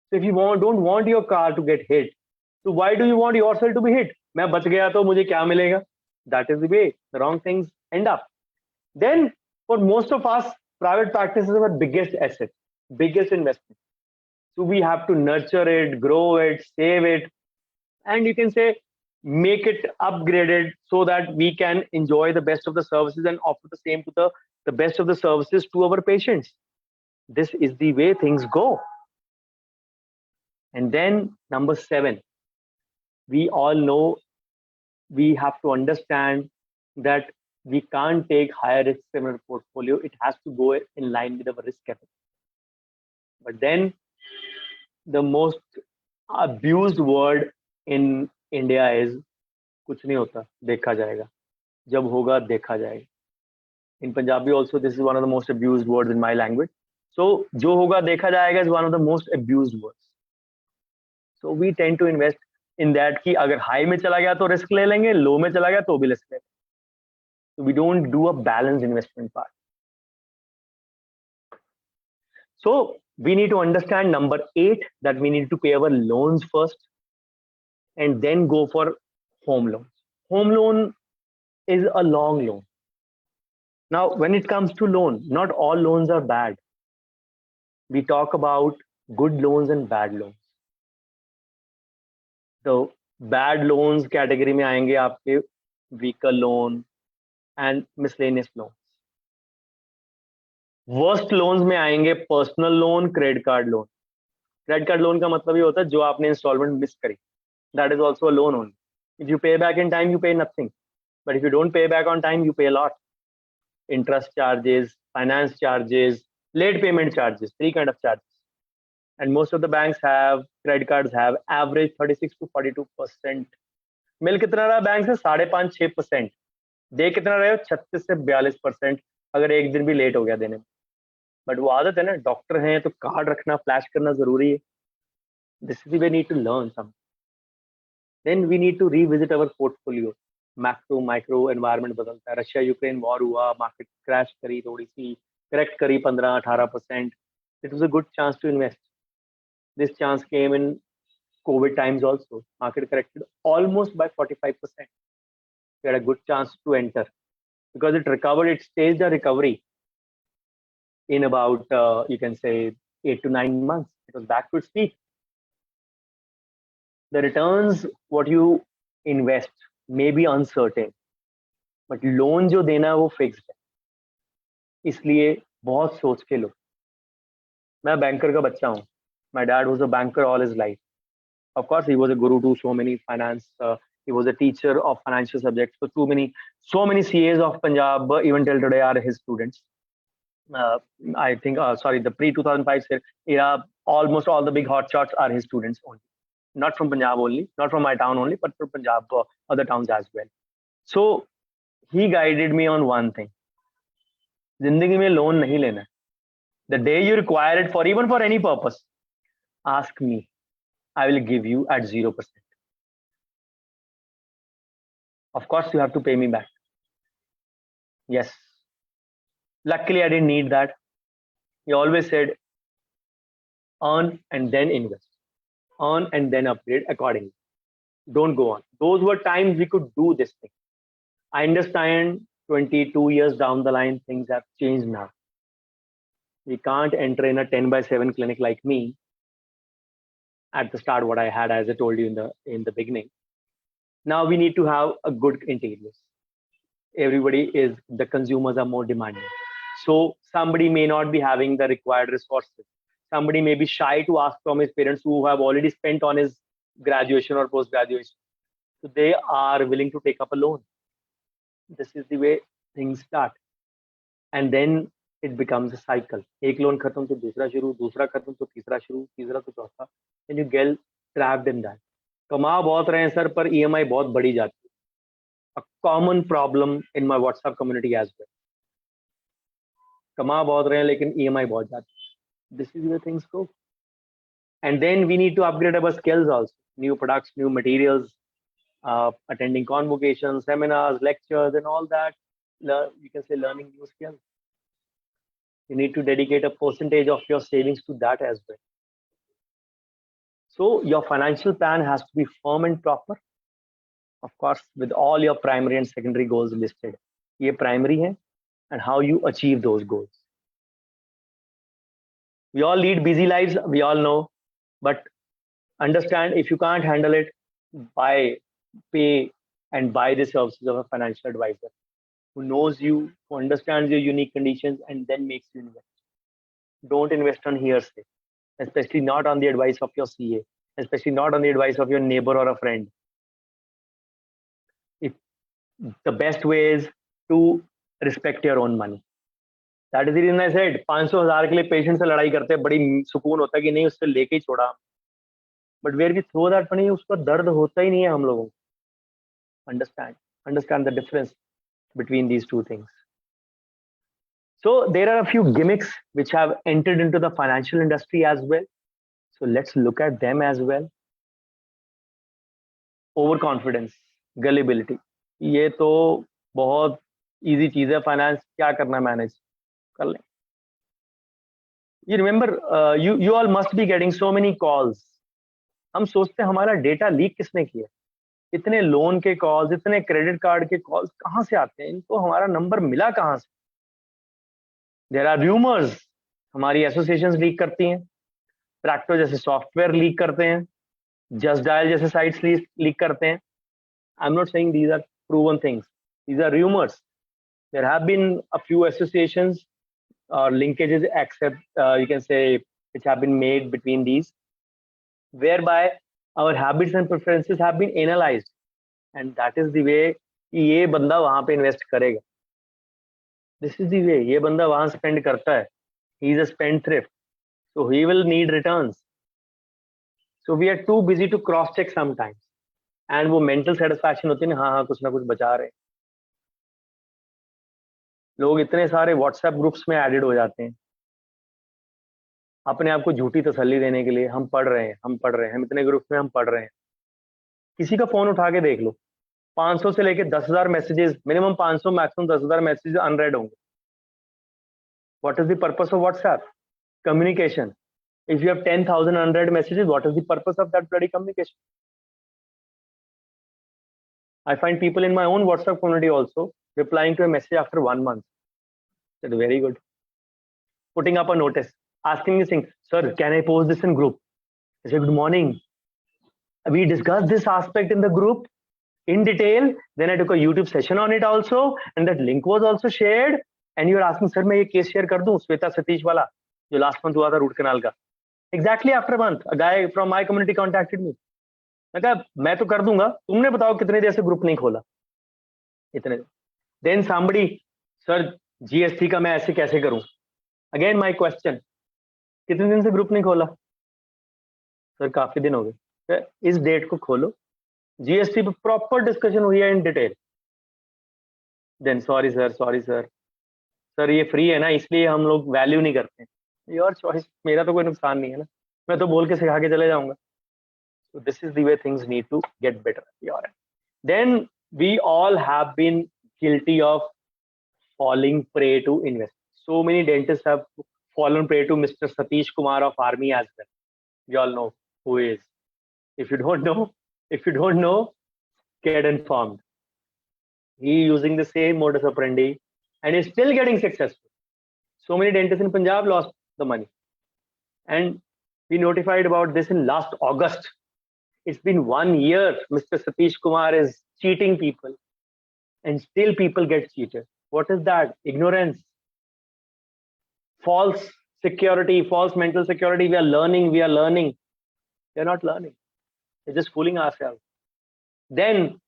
So if you don't want your car to get hit, so why do you want yourself to be hit? मैं बच गया तो मुझे क्या मिलेगा? That is the way the wrong things end up. Then for most of us, private practice is our biggest asset, biggest investment. So we have to nurture it, grow it, save it, and you can say make it upgraded so that we can enjoy the best of the services and offer the same to the best of the services to our patients. This is the way things go. And then number 7, we all know we have to understand that we can't take higher risks in our portfolio. It has to go in line with our risk appetite. But then the most abused word in India is कुछ नहीं होता, देखा जाएगा. जब होगा देखा जाएगा. In Punjabi also, this is one of the most abused words in my language. So जो होगा देखा जाएगा is one of the most abused words. So we tend to invest in that कि अगर high में चला गया तो risk ले लेंगे, low में चला गया तो भी risk ले लेंगे. So we don't do a balanced investment part. So we need to understand number 8, that we need to pay our loans first and then go for home loans. Home loan is a long loan. Now, when it comes to loan, not all loans are bad. We talk about good loans and bad loans. So bad loans category में आएंगे आपके vehicle loan and miscellaneous loans. Worst loans में आएंगे personal loan, credit card loan. Credit card loan का मतलब ये होता है जो आपने installment miss करी. That is also a loan only. If you pay back in time, you pay nothing. But if you don't pay back on time, you pay a lot. Interest charges, finance charges, late payment charges, 3 kind of charges. And most of the banks have, credit cards have average 36 to 42%. मिल कितना रहा bank से? 5.5-6%. दे कितना रहे हो? 36 से 42% अगर एक दिन भी लेट हो गया देने में. बट वो आदत है ना, डॉक्टर हैं तो कार्ड रखना, फ्लैश करना जरूरी है. This is we need to learn some. Then we need to revisit our portfolio. Macro micro environment बदलता है. रशिया यूक्रेन वॉर हुआ, मार्केट क्रैश करी, थोड़ी सी करेक्ट करी 15-18%. It was a good chance to invest. This chance came in COVID times also. Market corrected almost by 45%. We had a good chance to enter because it recovered. It staged a recovery in about you can say 8 to 9 months. It was back to its peak. The returns what you invest may be uncertain, but loan जो देना है वो fixed है. इसलिए बहुत सोच के लो. मैं बैंकर का बच्चा हूँ. My dad was a banker all his life. Of course, he was a guru to so many finance. He was a teacher of financial subjects. So many CAs of Punjab, even till today, are his students. I think, the pre-2005 era, almost all the big hotshots are his students only. Not from Punjab only, not from my town only, but from Punjab, other towns as well. So he guided me on one thing. Zindagi mein loan nahi lena. The day you require it for even for any purpose, ask me. I will give you at 0%. Of course, you have to pay me back. Yes. Luckily, I didn't need that. He always said, earn and then invest. Earn and then upgrade accordingly. Don't go on. Those were times we could do this thing. I understand 22 years down the line, things have changed now. We can't enter in a 10/7 clinic like me. At the start, what I had, as I told you in the beginning. Now we need to have a good interiors. The consumers are more demanding. So somebody may not be having the required resources. Somebody may be shy to ask from his parents who have already spent on his graduation or post-graduation. So they are willing to take up a loan. This is the way things start. And then it becomes a cycle. एक loan खत्म तो दूसरा शुरू, दूसरा खत्म तो तीसरा शुरू, तीसरा तो चौथा. And you get trapped in that. कमा बहुत रहे हैं सर, पर EMI बहुत बढ़ी जाती है. A common problem in my WhatsApp community as well. कमा बहुत रहे हैं लेकिन EMI बहुत जाती है. This is where things go. And then we need to upgrade our skills also. New products, new materials, attending convocations, seminars, lectures, and all that. You can say learning new skills. You need to dedicate a percentage of your savings to that as well. So your financial plan has to be firm and proper. Of course, with all your primary and secondary goals listed. ये primary है, and how you achieve those goals. We all lead busy lives, we all know, but understand if you can't handle it, pay and buy the services of a financial advisor who knows you, who understands your unique conditions, and then makes you invest. Don't invest on hearsay, especially not on the advice of your CA, especially not on the advice of your neighbor or a friend. If the best way is to respect your own money. That is the reason I said 500,000 के लिए patient से लड़ाई करते हैं, बड़ी सुकून होता है कि नहीं उससे लेके ही छोड़ा. But where we throw that money, उसका दर्द होता ही नहीं है हम लोगों को. Understand the difference between these two things. So there are a few gimmicks which have entered into the financial industry as well. So let's look at them as well. Overconfidence, gullibility. ये तो बहुत easy चीज है. Finance क्या करना manage कर लें. You remember, you all must be getting so many calls. हम सोचते हैं हमारा डेटा लीक किसने किया. इतने लोन के कॉल्स, इतने क्रेडिट कार्ड के कॉल्स कहाँ से आते हैं, इनको हमारा नंबर मिला कहाँ से. देयर आर रूमर्स, हमारी एसोसिएशंस लीक करती हैं, प्रैक्टो जैसे सॉफ्टवेयर लीक करते हैं, जस्ट डायल जैसे साइट्स लीक करते हैं. I am not saying these are proven things, these are rumours. There have been a few associations or linkages except you can say which have been made between these, whereby our habits and preferences have been analyzed, and that is the way कि ये बंदा वहां पे invest करेगा. This is the way. ये बंदा वहां spend करता है. He is a spendthrift, so he will need returns. So we are too busy to cross check sometimes, and वो mental satisfaction होती है ना, हाँ कुछ ना कुछ बचा रहे हैं. लोग इतने सारे व्हाट्सएप ग्रुप्स में एडेड हो जाते हैं अपने आप को झूठी तसल्ली देने के लिए. हम पढ़ रहे हैं, हम इतने ग्रुप्स में हम पढ़ रहे हैं. किसी का फोन उठा के देख लो, 500 से लेके 10,000 messages, minimum 500 maximum 10,000 messages unread होंगे. What is the purpose of WhatsApp? Communication. If you have 10,000 unread messages, what is the purpose of that bloody communication? I find people in my own WhatsApp community also replying to a message after 1 month. That's very good. Putting up a notice, asking me things, sir, can I post this in group? I say, good morning. We discussed this aspect in the group in detail. Then I took a YouTube session on it also, and that link was also shared. And you are asking, sir, मैं ये case share कर दूं, श्वेता सतीश वाला, जो last month हुआ था root canal का. Exactly after a month, a guy from my community contacted me. मैं कहा मैं तो कर दूंगा, तुमने बताओ कितने देर से ग्रुप नहीं खोला. इतने. Then somebody, sir, GST का मैं ऐसे कैसे करूं? Again my question, कितने दिन से ग्रुप नहीं खोला? सर काफी दिन हो गए. इस डेट को खोलो, GST पे प्रॉपर डिस्कशन हुई है in detail. Then sorry sir ये फ्री है ना, इसलिए हम लोग वैल्यू नहीं करते. योर चॉइस, मेरा तो कोई नुकसान नहीं है ना, मैं तो बोल के सिखा के चले जाऊंगा. So this is the way things need to get better. Then we all have been guilty of falling prey to investment. So many dentists have fallen prey to Mr. Satish Kumar of Army as well. You all know who he is. If you don't know, get informed. He using the same modus operandi and is still getting successful. So many dentists in Punjab lost the money. And we notified about this in last August. It's been 1 year. Mr. Satish Kumar is cheating people, and still people get cheated. What is that? Ignorance, false security, false mental security. We are learning. We are not learning. We're just fooling ourselves. Then,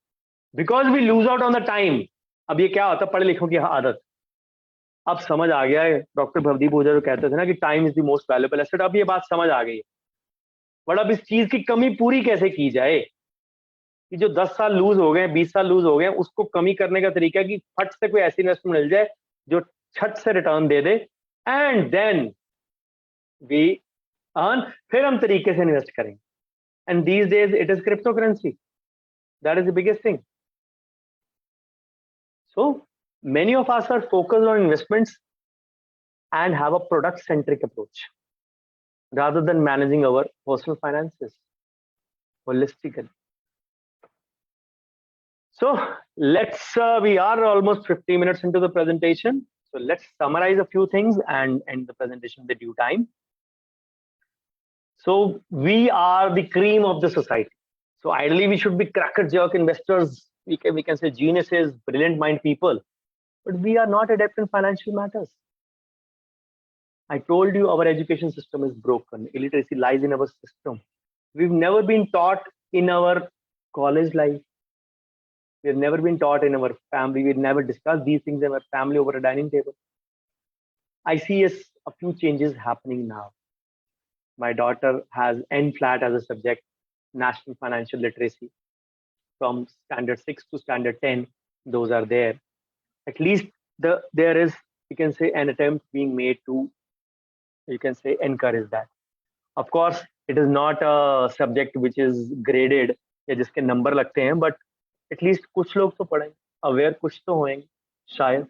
because we lose out on the time, अब ये क्या होता है पढ़े लिखों की आदत. अब समझ आ गया है, डॉक्टर भवदीप ओझा जो कहते थे ना कि time is the most valuable asset. अब ये बात समझ आ गई है. बट अब इस चीज की कमी पूरी कैसे की जाए कि जो 10 साल लूज हो गए, 20 साल लूज हो गए, उसको कमी करने का तरीका कि फट से कोई ऐसी इन्वेस्टमेंट मिल जाए जो छट से रिटर्न दे दे, एंड देन वी अर्न, फिर हम तरीके से इन्वेस्ट करेंगे. And these days it is crypto currency, that is the biggest thing. So many of us are focused on investments and have a product centric approach rather than managing our personal finances holistically. So we are almost 50 minutes into the presentation. So let's summarize a few things and end the presentation with due time. So we are the cream of the society. So ideally we should be cracker jerk investors. We can say geniuses, brilliant mind people, but we are not adept in financial matters. I told you our education system is broken. Illiteracy lies in our system. We've never been taught in our college life. We've never been taught in our family. We've never discussed these things in our family over a dining table. I see a few changes happening now. My daughter has N flat as a subject, National Financial Literacy. From standard 6 to standard 10, those are there. At least there is, you can say, an attempt being made to, you can say, encourage that. Of course, it is not a subject which is graded या जिसके number लगते हैं, but at least कुछ लोग तो पढ़ें, aware कुछ तो होंगे शायद.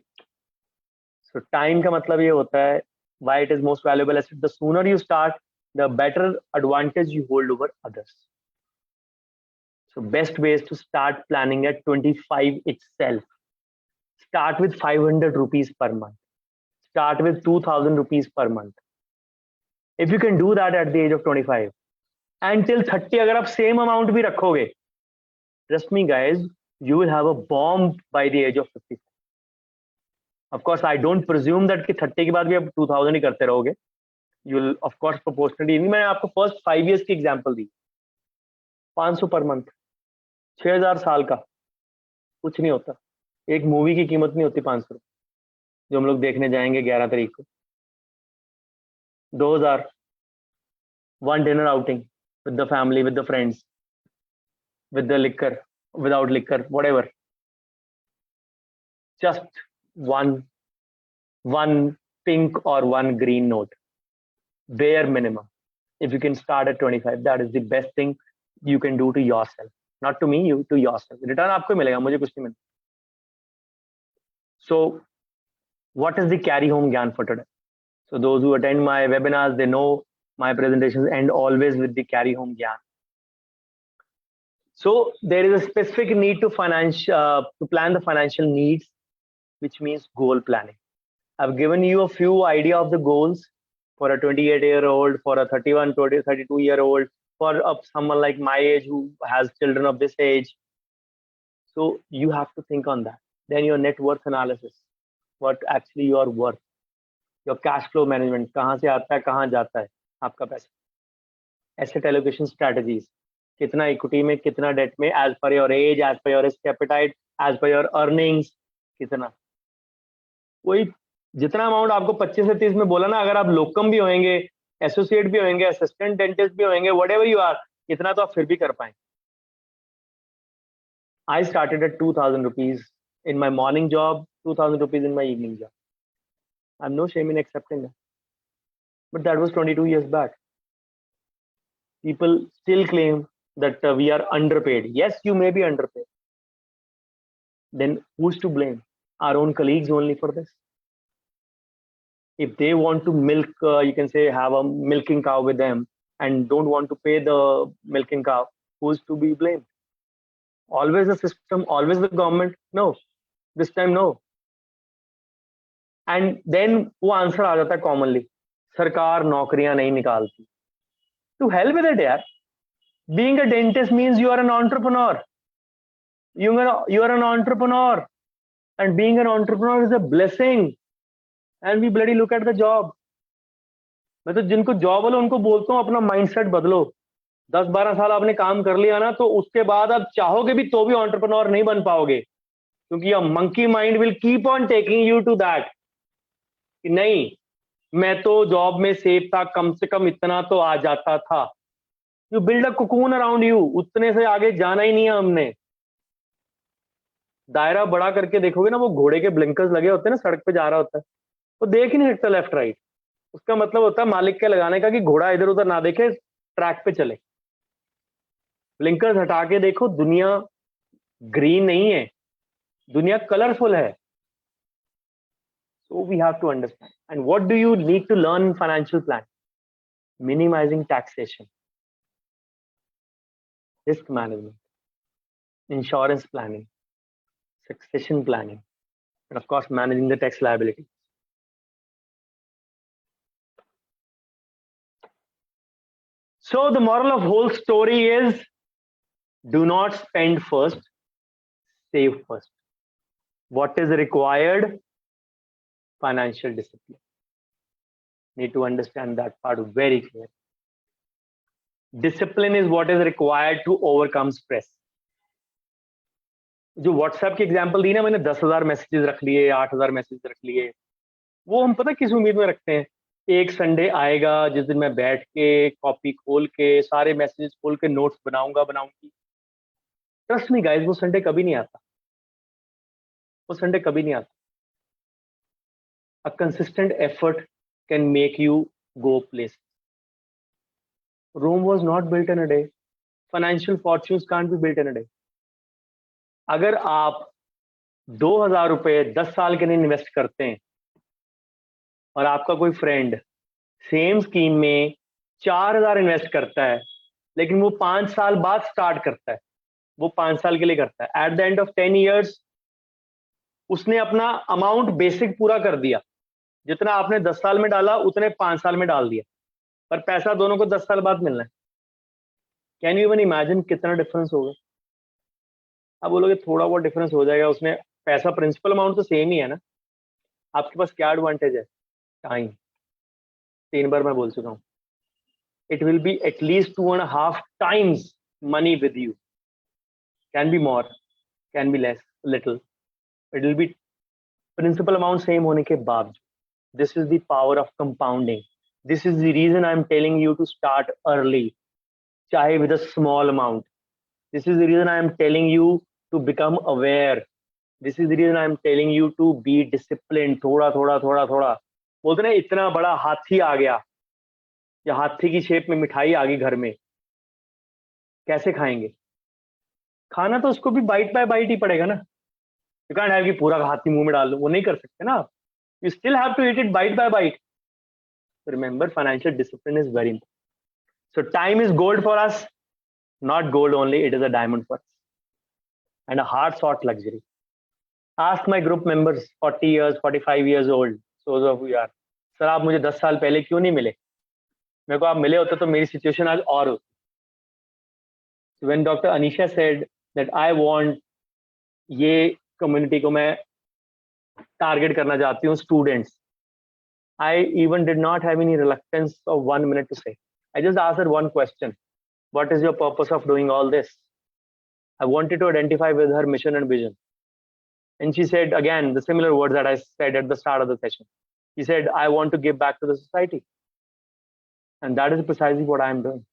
So time का मतलब ये होता है, why it is most valuable asset. The sooner you start, the better advantage you hold over others. So best way is to start planning at 25 itself. Start with 500 rupees per month. Start with 2000 rupees per month. If you can do that at the age of 25, until 30 अगर आप same amount भी रखोगे, trust me guys, you will have a bomb by the age of 50. Of course, I don't presume that कि 30 के बाद भी आप 2000 ही करते रहोगे. You will of course proportionally. मैंने आपको first 5 years की example दी. 500 per month, 6000 साल का, कुछ नहीं होता. एक मूवी की कीमत नहीं होती 500, जो हम लोग देखने जाएंगे 11 तारीख को. 2000, one dinner outing with the family, with the friends, with the liquor, without liquor, whatever. Just one pink or one green note, bare minimum. If you can start at 25, that is the best thing you can do to yourself. Not to me, you to yourself. Return आपको मिलेगा, मुझे कुछ नहीं मिलेगा. So what is the carry home gyan for today? So those who attend my webinars, they know my presentations end always with the carry home gyan. So there is a specific need to plan the financial needs, which means goal planning. I've given you a few idea of the goals for a 28-year-old, for a 31, 32-year-old, for someone like my age who has children of this age. So you have to think on that. Then your net worth analysis, what actually you are worth. Your cash flow management, कहाँ से आता है, कहाँ जाता है आपका पैसा. Asset allocation strategies, कितना equity में, कितना debt में, as per your age, as per your risk appetite, as per your earnings, कितना. कोई जितना अमाउंट आपको 25 से 30 में बोला ना, अगर आप लोकम भी होंगे, एसोसिएट भी होंगे, असिस्टेंट डेंटिस्ट भी होंगे, whatever you are, इतना तो आप फिर भी कर पाएंगे. I started at 2000 rupees in my morning job, 2000 rupees in my evening job. I have no shame in accepting that. But that was 22 years back. People still claim that we are underpaid. Yes, you may be underpaid. Then who's to blame? Our own colleagues only for this. If they want to milk, you can say have a milking cow with them and don't want to pay the milking cow, who's to be blamed? Always the system, always the government? No, this time no. And then वो answer आ जाता है commonly, सरकार नौकरियां नहीं निकालती. To hell with it यार. Being a dentist means you are an entrepreneur. You are an entrepreneur, and being an entrepreneur is a blessing. And we bloody look at the job. मैं तो जिनको job वाले उनको बोलता हूँ अपना mindset बदलो. 10-12 साल आपने काम कर लिया ना, तो उसके बाद आप चाहोगे भी तो भी entrepreneur नहीं बन पाओगे, क्योंकि your monkey mind will keep on taking you to that. नहीं, मैं तो जॉब में सेफ था, कम से कम इतना तो आ जाता था. You build a cocoon around you. उतने से आगे जाना ही नहीं है हमने. दायरा बड़ा करके देखोगे ना, वो घोड़े के ब्लिंकर्स लगे होते हैं ना, सड़क पे जा रहा होता है, वो देख ही नहीं सकता लेफ्ट राइट। उसका मतलब होता है मालिक के लगाने का कि घोड़ा इधर उधर ना देखे, ट्रैक पे चले। ब्लिंकर्स हटा के देखो, दुनिया ग्रीन नहीं है, दुनिया कलरफुल है। So we have to understand. And what do you need to learn in financial plan? Minimizing taxation, risk management, insurance planning, succession planning, and of course, managing the tax liability. So the moral of whole story is do not spend first, save first. What is required? Financial discipline. Need to understand that part very clearly. Discipline is what is required to overcome stress. जो WhatsApp की example दी ना मैंने, 10,000 messages रख लिए, 8,000 message रख लिए, वो हम पता किस उम्मीद में रखते हैं? एक संडे आएगा जिस दिन मैं बैठ के कॉपी खोल के सारे मैसेजेस खोल के नोट्स बनाऊंगी। ट्रस्ट मी गाइस, वो संडे कभी नहीं आता, वो संडे कभी नहीं आता। A consistent effort can make you go place. Rome was not built in a day, financial fortunes can't be built in a day. अगर आप 2,000 रुपए 10 साल के लिए इन्वेस्ट करते हैं और आपका कोई फ्रेंड सेम स्कीम में 4,000 इन्वेस्ट करता है, लेकिन वो 5 साल बाद स्टार्ट करता है, वो 5 साल के लिए करता है, at the end of 10 years उसने अपना अमाउंट बेसिक पूरा कर दिया, जितना आपने 10 साल में डाला उतने 5 साल में डाल दिया, पर पैसा दोनों को 10 साल बाद मिलना है। कैन यू इवन इमेजिन कितना डिफरेंस होगा? आप बोलोगे थोड़ा बहुत डिफरेंस हो जाएगा, उसने पैसा प्रिंसिपल अमाउंट तो सेम ही है ना। आपके पास क्या एडवांटेज है? टाइम। 3 बार मैं बोल चुका हूँ, it will be at least 2.5 times money with you. Can be more, can be less, little. It will be principal amount same होने के बाद. This is the power of compounding. This is the reason I'm telling you to start early, चाहे with a small amount. This is the reason I am telling you to become aware. This is the reason I am telling you to be disciplined. थोड़ा थोड़ा थोड़ा थोड़ा बोलते ना, इतना बड़ा हाथी आ गया या हाथी की शेप में मिठाई आ गई घर में, कैसे खाएंगे? खाना तो उसको भी बाइट बाय बाइट ही पड़ेगा ना। यू कांट हैव कि पूरा हाथी मुंह में डाल लो, वो नहीं कर सकते ना। You still have to eat it bite by bite. Remember, financial discipline is very important. So time is gold for us, not gold only, it is a diamond for us and a hard sought luxury. Ask my group members 40 years 45 years old, those of you are, sir आप मुझे 10 साल पहले क्यों नहीं मिले? मेरे को आप मिले होते तो मेरी सिचुएशन आज और होती। So when Dr. Anisha said that I want, ये कम्युनिटी को मैं टारगेट करना चाहती हूँ, students, I even did not have any reluctance of 1 minute to say. I just asked her one question: what is your purpose of doing all this? I wanted to identify with her mission and vision. And she said, again, the similar words that I said at the start of the session. She said, I want to give back to the society. And that is precisely what I am doing.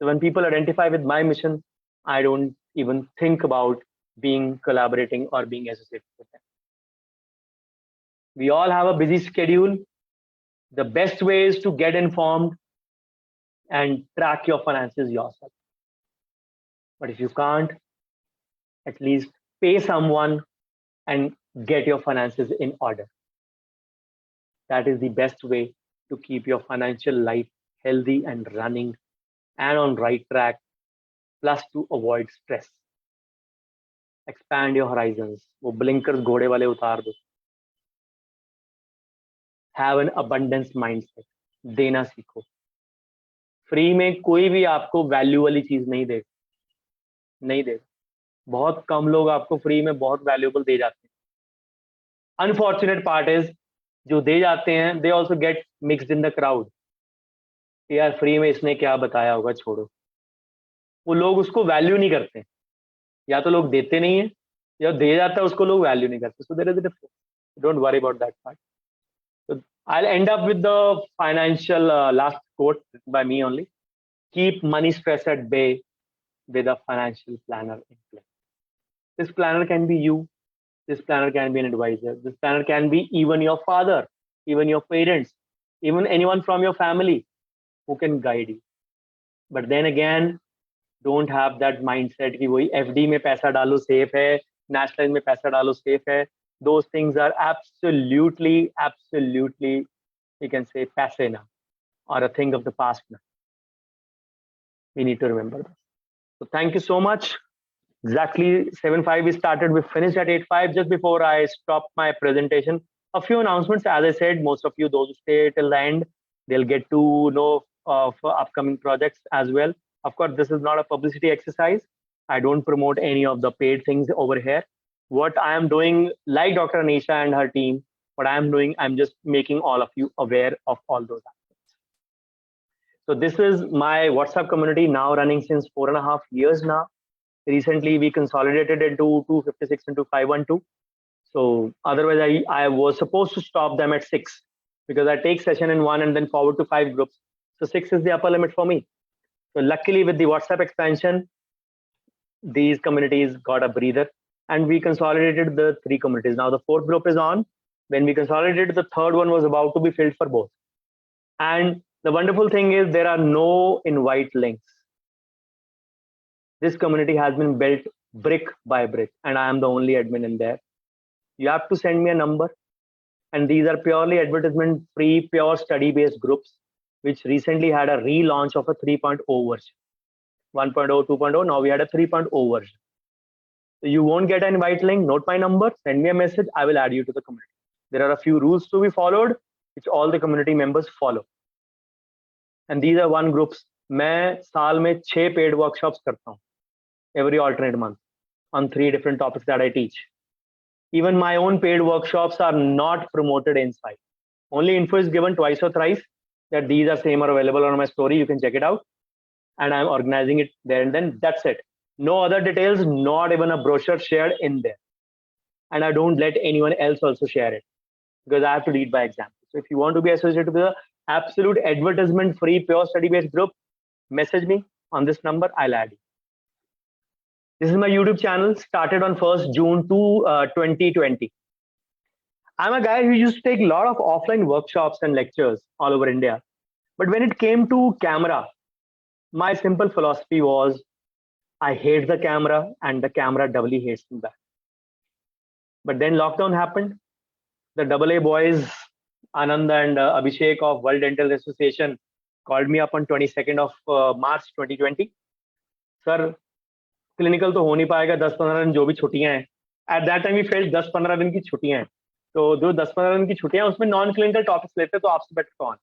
So when people identify with my mission, I don't even think about collaborating or being associated with them. We all have a busy schedule. The best way is to get informed and track your finances yourself. But if you can't, at least pay someone and get your finances in order. That is the best way to keep your financial life healthy and running and on right track, plus to avoid stress. Expand your horizons. वो blinkers घोड़े वाले उतार दो. Have an abundance mindset. देना सीखो. Free में कोई भी आपको वैल्यू वाली चीज नहीं देगा। बहुत कम लोग आपको फ्री में बहुत वैल्यूएबल दे जाते हैं। अनफॉर्चुनेट पार्ट इज, जो दे जाते हैं they also get mixed in the crowd. यार फ्री में इसने क्या बताया होगा, छोड़ो। वो लोग उसको वैल्यू नहीं करते, या तो लोग देते नहीं है या दे जाता है उसको लोग वैल्यू नहीं करते। So there is a difference, don't worry about that part. So I'll end up with the financial last quote by me only. Keep money stress at bay with a financial planner in place. This planner can be you. This planner can be an advisor. This planner can be even your father. even your parents, even anyone from your family who can guide you. But then again, don't have that mindset कि वही FD में पैसा डालो safe है, nationalize में पैसा डालो safe है. Those things are absolutely, you can say passe now, or a thing of the past now. We need to remember that. So thank you so much. Exactly 7:05 we started. We finished at 8:05. Just before I stopped my presentation, a few announcements. As I said, most of you, those who stay till the end, they'll get to know of upcoming projects as well. Of course, this is not a publicity exercise. I don't promote any of the paid things over here. What I am doing, like Dr. Anisha and her team, what I am doing, I'm just making all of you aware of all those aspects. So this is my WhatsApp community now running since 4.5 years now. Recently, we consolidated into 256 into 512. So otherwise, I was supposed to stop them at 6 because I take session in 1 and then forward to 5 groups. So 6 is the upper limit for me. So luckily, with the WhatsApp expansion, these communities got a breather and we consolidated the 3 communities. Now the 4th group is on. When we consolidated, the 3rd one was about to be filled for both. And the wonderful thing is there are no invite links. This community has been built brick by brick, and I am the only admin in there. You have to send me a number, and these are purely advertisement free, pure study based groups, which recently had a relaunch of a 3.0 version. 1.0, 2.0, now we had a 3.0 version. So you won't get an invite link. Note my number, send me a message, I will add you to the community. There are a few rules to be followed, which all the community members follow. And these are one groups. मैं साल में 6 paid workshops करता हूँ every alternate month on 3 different topics that I teach. Even my own paid workshops are not promoted inside. Only info is given twice or thrice that these are same or available on my story. You can check it out. And I'm organizing it there and then. That's it. No other details, not even a brochure shared in there. And I don't let anyone else also share it because I have to lead by example. So if you want to be associated with the absolute advertisement free, pure study based group, message me on this number. I'll add you. This is my YouTube channel, started on 1st June 2020. I'm a guy who used to take a lot of offline workshops and lectures all over India. But when it came to camera, my simple philosophy was, I hate the camera and the camera doubly hates me back. But then lockdown happened. The AA boys, Anand and Abhishek of World Dental Association called me up on 22nd of March 2020. Sir, clinical तो हो नहीं पाएगा 10-15 दिन जो भी छुट्टियां हैं at that time we felt 10-15 दिन की छुट्टियां हैं तो जो 10-15 दिन की छुट्टियां हैं उसमें नॉन क्लिनिकल टॉपिक्स लेते तो आपसे बेटर कौन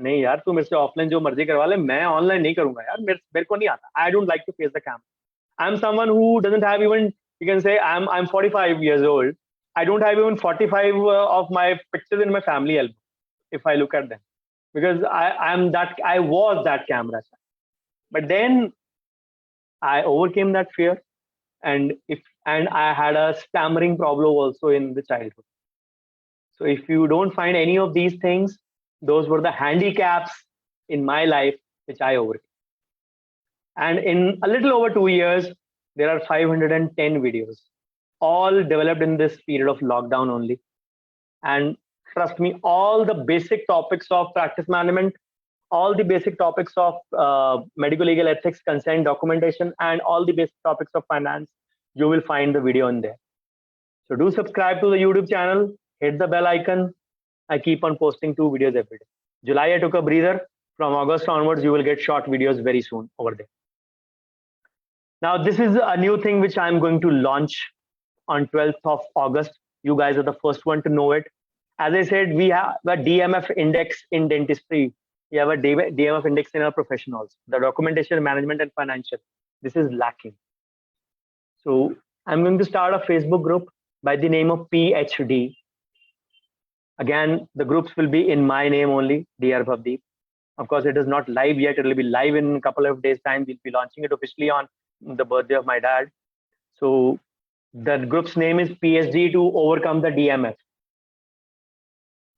नहीं यार तू मेरे से ऑफलाइन जो मर्जी करवा ले मैं ऑनलाइन नहीं करूंगा यार मेरे को नहीं आता I don't like to face the camera I am someone who doesn't have even you can say I am 45 years old I don't have even 45 of my pictures in my family album if I look at them because I was that camera shy. But then I overcame that fear and I had a stammering problem also in the childhood. So if you don't find any of these things, those were the handicaps in my life which I overcame. And in a little over 2 years, there are 510 videos, all developed in this period of lockdown only. And trust me, all the basic topics of practice management, all the basic topics of medical legal ethics, consent, documentation, and all the basic topics of finance, you will find the video in there. So do subscribe to the YouTube channel, hit the bell icon. I keep on posting 2 videos every day. July, I took a breather. From August onwards, you will get short videos very soon over there. Now, this is a new thing which I'm going to launch on 12th of August. You guys are the first one to know it. As I said, we have a DMF index in dentistry. We have a DMF index in our profession also. The documentation, management, and financial. This is lacking. So I'm going to start a Facebook group by the name of PhD. Again, the groups will be in my name only, Dr. Bhavdeep. Of course, it is not live yet. It will be live in a couple of days' time. We'll be launching it officially on the birthday of my dad. So the group's name is PhD to overcome the DMF.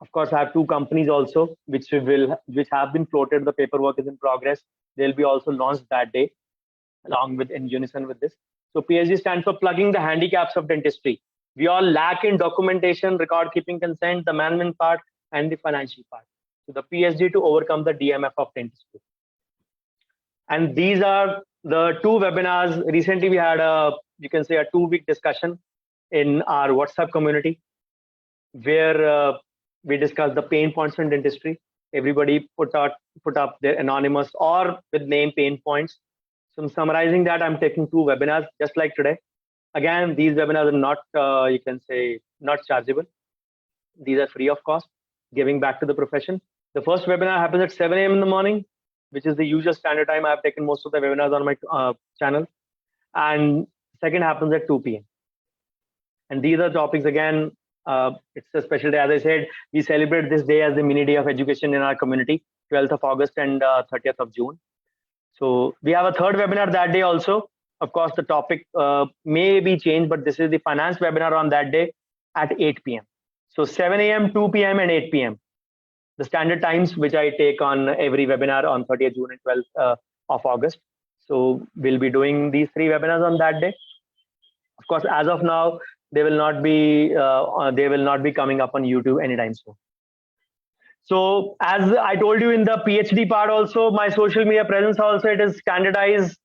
Of course, I have 2 companies also, which have been floated. The paperwork is in progress. They'll be also launched that day, along with in unison with this. So PhD stands for plugging the handicaps of dentistry. We all lack in documentation, record keeping, consent, the management part, and the financial part. So the PhD to overcome the DMF of dentistry. And these are the two webinars. Recently, we had you can say a 2-week discussion in our WhatsApp community where we discussed the pain points in dentistry. Everybody put up their anonymous or with name pain points. So I'm summarizing that. I'm taking 2 webinars just like today. Again, these webinars are not, you can say, not chargeable. These are free of cost, giving back to the profession. The first webinar happens at 7 a.m. in the morning, which is the usual standard time. I've taken most of the webinars on my channel. And second happens at 2 p.m. And these are topics, again, it's a special day. As I said, we celebrate this day as the mini day of education in our community, 12th of August and 30th of June. So we have a third webinar that day also. Of course, the topic may be changed, but this is the finance webinar on that day at 8 p.m. So 7 a.m., 2 p.m. and 8 p.m. The standard times which I take on every webinar on 30th June and 12th of August. So we'll be doing these 3 webinars on that day. Of course, as of now, they will not be coming up on YouTube anytime soon. So as I told you in the PhD part also, my social media presence also, it is standardized.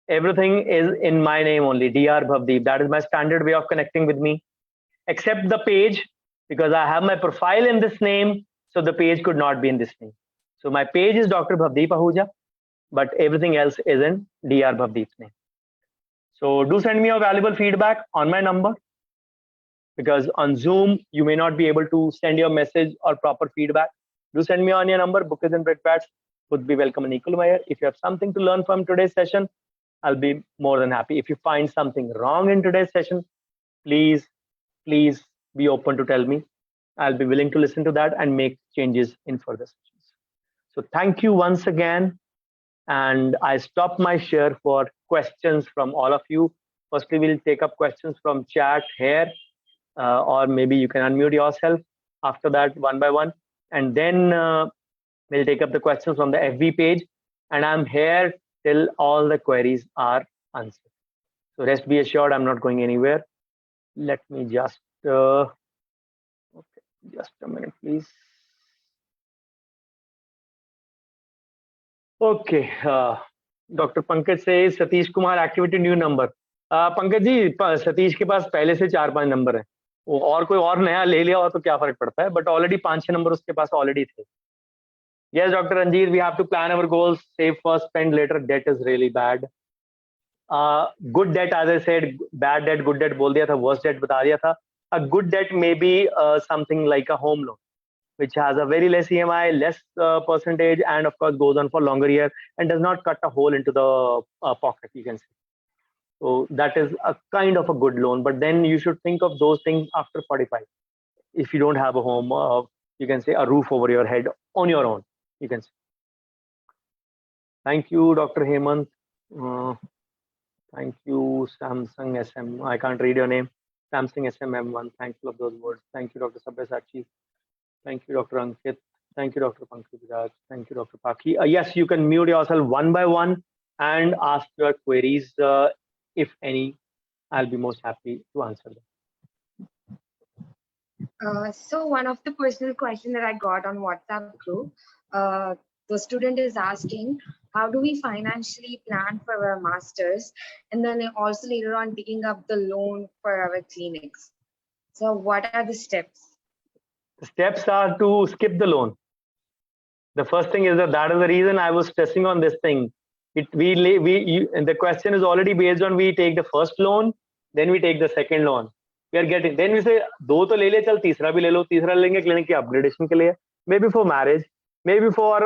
Everything is in my name only, Dr. Bhavdeep. That is my standard way of connecting with me, except the page, because I have my profile in this name, so the page could not be in this name. So my page is Dr. Bhavdeep Ahuja, but everything else is in Dr. Bhavdeep's name. So do send me your valuable feedback on my number, because on Zoom, you may not be able to send your message or proper feedback. Do send me on your number. Bookies and breakfasts would be welcome and equal measure. If you have something to learn from today's session, I'll be more than happy. If you find something wrong in today's session, please be open to tell me. I'll be willing to listen to that and make changes in further sessions. So thank you once again. And I stop my share for questions from all of you. Firstly, we'll take up questions from chat here, or maybe you can unmute yourself after that one by one. And then we'll take up the questions from the FB page. And I'm here till all the queries are answered. So rest be assured, I'm not going anywhere. Let me just, okay, just a minute, please. Okay, Dr. Pankaj says Satish Kumar activity new number. Pankaj ji, Satish के पास पहले से 4-5 number है, वो और कोई और नया ले लिया हो तो क्या फर्क पड़ता है, बट ऑलरेडी 5-6 नंबर उसके पास ऑलरेडी थे. Yes, Dr. Ranjit, we have to plan our goals, save first, spend later. Debt is really bad. Good debt, as I said, bad debt, good debt बोल दिया था, worst debt बता दिया था. A good debt may be something like a home loan, which has a very less EMI, less percentage, and of course goes on for longer year and does not cut a hole into the pocket, you can say. So that is a kind of a good loan, but then you should think of those things after 45. If you don't have a home, you can say a roof over your head on your own, you can say. Thank you, Dr. Hemant. Thank you, Samsung SM. I can't read your name. Samsung SM1. Thankful of those words. Thank you, Dr. Sabyasachi. Thank you, Dr. Ankit. Thank you, Dr. Pankaj Raj. Thank you, Dr. Paki. Yes, you can mute yourself one by one and ask your queries, if any. I'll be most happy to answer them. So one of the personal questions that I got on WhatsApp group, the student is asking, how do we financially plan for our masters, and then also later on picking up the loan for our clinics? So what are the steps? The steps are to skip the loan. The first thing is that is the reason I was stressing on this thing. The question is already based on we take the first loan, then we take the second loan. We are getting, then we say, दो तो ले ले, चल तीसरा भी ले लो, तीसरा लेंगे क्लिनिक की अपग्रेडेशन के लिए, maybe for marriage, maybe for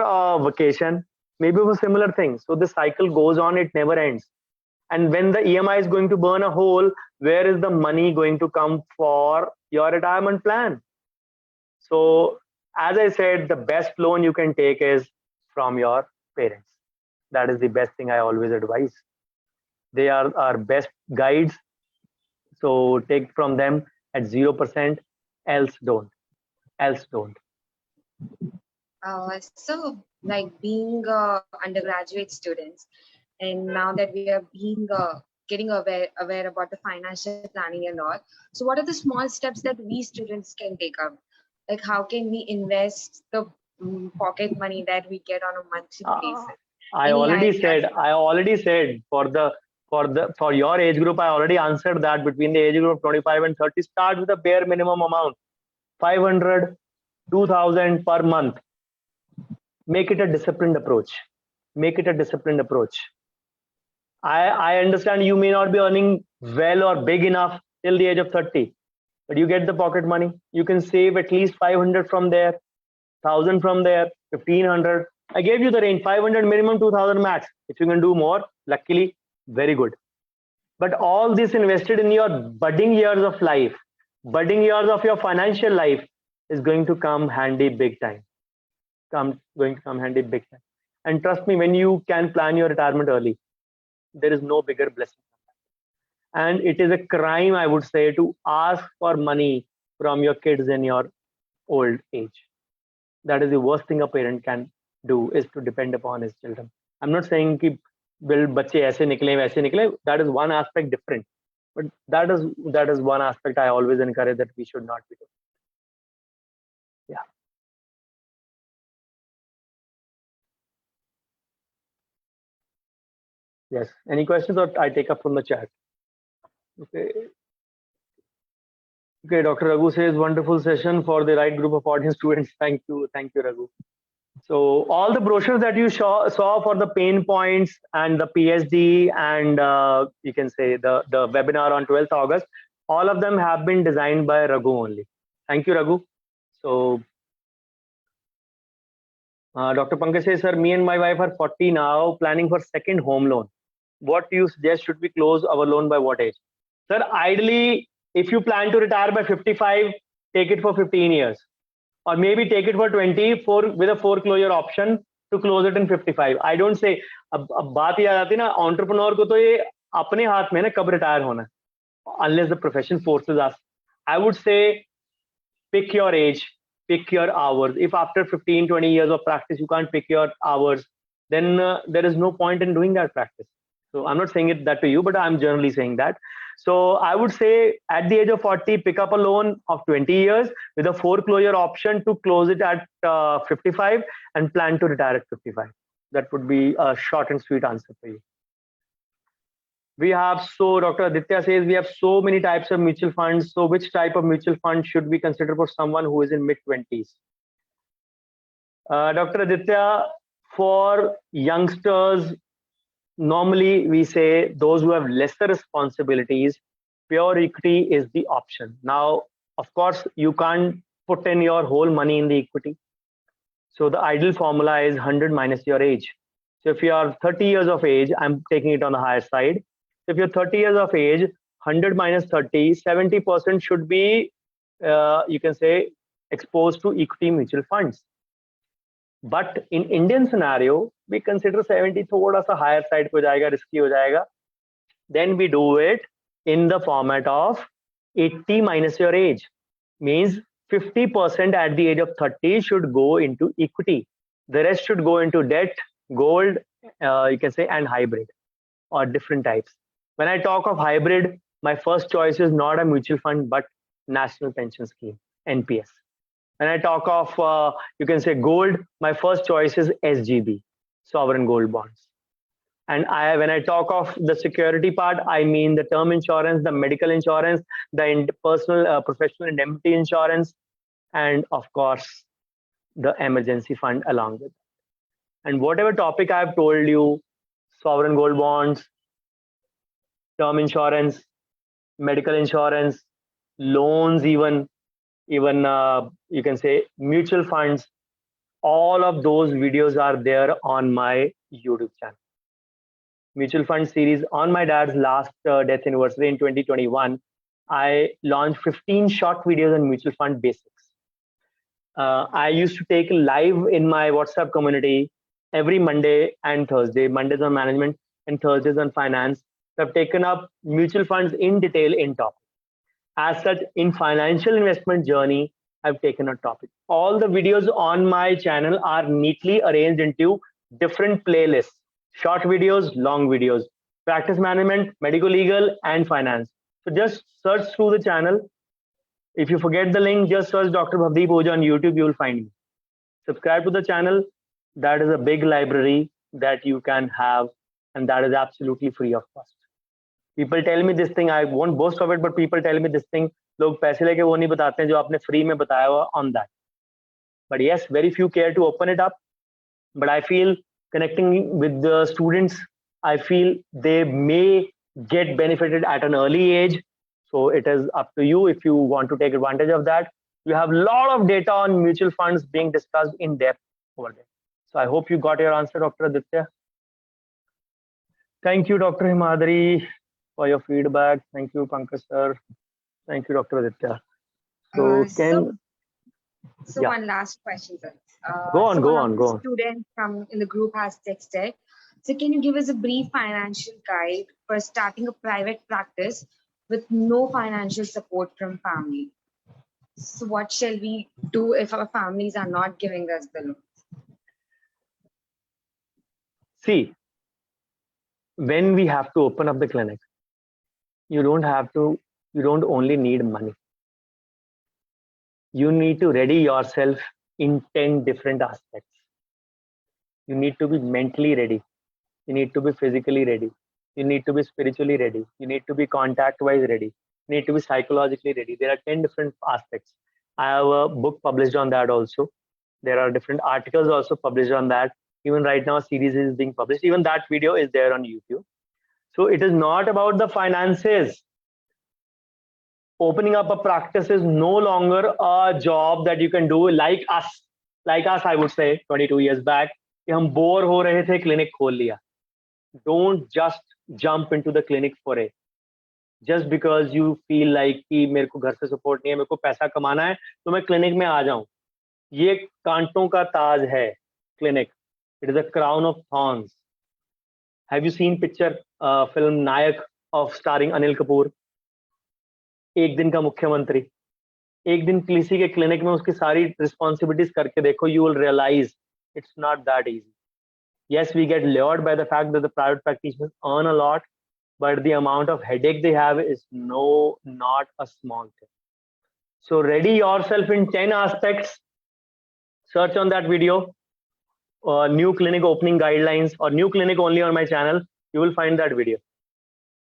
vacation, maybe for similar things. So the cycle goes on, it never ends. And when the EMI is going to burn a hole, where is the money going to come for your retirement plan? So as I said, the best loan you can take is from your parents. That is the best thing I always advise. They are our best guides. So take from them at 0%, else don't. So like being undergraduate students, and now that we are being getting aware about the financial planning and all, so what are the small steps that we students can take up? Like, how can we invest the pocket money that we get on a monthly Uh, basis? I Any already ideas? said, for your age group, I already answered that between the age group of 25 and 30, start with a bare minimum amount, 500, 2000 per month. Make it a disciplined approach. Make it a disciplined approach. I understand you may not be earning well or big enough till the age of 30, but you get the pocket money. You can save at least 500 from there, 1000 from there, 1500. I gave you the range, 500 minimum, 2000 max. If you can do more, luckily, very good. But all this invested in your budding years of life, budding years of your financial life is going to come handy big time. Going to come handy big time. And trust me, when you can plan your retirement early, there is no bigger blessing. And it is a crime, I would say, to ask for money from your kids in your old age. That is the worst thing a parent can do, is to depend upon his children. I'm not saying कि will बच्चे ऐसे निकले वैसे निकले. That is one aspect different, but that is one aspect I always encourage that we should not be doing. Yeah. Yes. Any questions, or I take up from the chat? Okay. Okay. Dr. Raghu says wonderful session for the right group of audience students. Thank you. Thank you, Raghu. So all the brochures that you saw for the pain points and the PSD and you can say the webinar on 12th August, all of them have been designed by Raghu only. Thank you, Raghu. So Dr. Pankaj says, sir, me and my wife are 40 now, planning for second home loan. What do you suggest? Should we close our loan by what age? Sir, ideally, if you plan to retire by 55, take it for 15 years. Or maybe take it for 24 with a foreclosure option to close it in 55. I don't say, अब बात ये आ जाती है ना, entrepreneur को तो ये अपने हाथ में ना कब retire होना, unless the profession forces us. I would say pick your age, pick your hours. If after 15, 20 years of practice you can't pick your hours, then there is no point in doing that practice. So I'm not saying it that to you, but I'm generally saying that. So I would say at the age of 40, pick up a loan of 20 years with a foreclosure option to close it at 55 and plan to retire at 55. That would be a short and sweet answer for you. We have, so Dr. Aditya says, we have so many types of mutual funds. So which type of mutual fund should we consider for someone who is in mid 20s? Dr. Aditya, for youngsters, normally we say those who have lesser responsibilities, pure equity is the option. Now, of course, you can't put in your whole money in the equity. So the ideal formula is 100 minus your age. So if you are 30 years of age, I'm taking it on the higher side. If you're 30 years of age, 100 minus 30, 70% should be, you can say, exposed to equity mutual funds. But in Indian scenario, we consider 70 thoda sa higher side ko jayega, risky ho jayega. Then we do it in the format of 80 minus your age. Means 50% at the age of 30 should go into equity. The rest should go into debt, gold, you can say, and hybrid or different types. When I talk of hybrid, my first choice is not a mutual fund, but National Pension Scheme, NPS. When I talk of, you can say, gold, my first choice is SGB, sovereign gold bonds. And when I talk of the security part, I mean the term insurance, the medical insurance, the personal, professional indemnity insurance, and of course, the emergency fund along with it. And whatever topic I've told you, sovereign gold bonds, term insurance, medical insurance, loans, even you can say mutual funds, all of those videos are there on my YouTube channel. Mutual fund series on my dad's last death anniversary in 2021. I launched 15 short videos on mutual fund basics. I used to take live in my WhatsApp community every Monday and Thursday. Mondays on management and Thursdays on finance. So I've taken up mutual funds in detail in topic. As such, in financial investment journey, I've taken a topic. All the videos on my channel are neatly arranged into different playlists: short videos, long videos, practice management, medical legal, and finance. So just search through the channel, If you forget the link, just search Dr. Bhavdeep Oja on YouTube, you will find me. Subscribe to the channel. That is a big library that you can have, and that is absolutely free of cost. People tell me this thing, I won't boast of it, but people tell me this thing, लोग पैसे लेके वो नहीं बताते हैं जो आपने free में बताया हुआ on that. But yes, very few care to open it up. But I feel connecting with the students, I feel they may get benefited at an early age. So it is up to you if you want to take advantage of that. You have a lot of data on mutual funds being discussed in depth over there. So I hope you got your answer, Dr. Aditya. Thank you, Dr. Himadri, for your feedback. Thank you, Pankaj sir. Thank you, Dr. Aditya. So So one last question, sir. Go on. Student from in the group has texted. So can you give us a brief financial guide for starting a private practice with no financial support from family? So what shall we do if our families are not giving us the loan? See, when we have to open up the clinic, you don't only need money. You need to ready yourself in 10 different aspects. You need to be mentally ready. You need to be physically ready. You need to be spiritually ready. You need to be contact-wise ready. You need to be psychologically ready. There are 10 different aspects. I have a book published on that also. There are different articles also published on that. Even right now, a series is being published. Even that video is there on YouTube. So it is not about the finances. Opening up a practice is no longer a job that you can do like us, I would say 22 years back. कि हम bore हो रहे थे, clinic खोल लिया. Don't just jump into the clinic for it. Just because you feel like कि मेरे को घर से support नहीं है, मेरे को पैसा कमाना है, तो मैं clinic में आ जाऊं. ये कांटों का ताज है, clinic. It is a crown of thorns. Have you seen picture film Nayak of starring Anil Kapoor? एक दिन का मुख्यमंत्री. एक दिन किसी के क्लिनिक में उसकी सारी रिस्पॉन्सिबिलिटीज करके देखो, you will realize it's not that easy. Yes, we get lured by the fact that the private practitioners earn a lot, but the amount of headache they have is not a small thing. So ready yourself in 10 aspects. Search on that video, new clinic opening guidelines or new clinic only on my channel. You will find that video.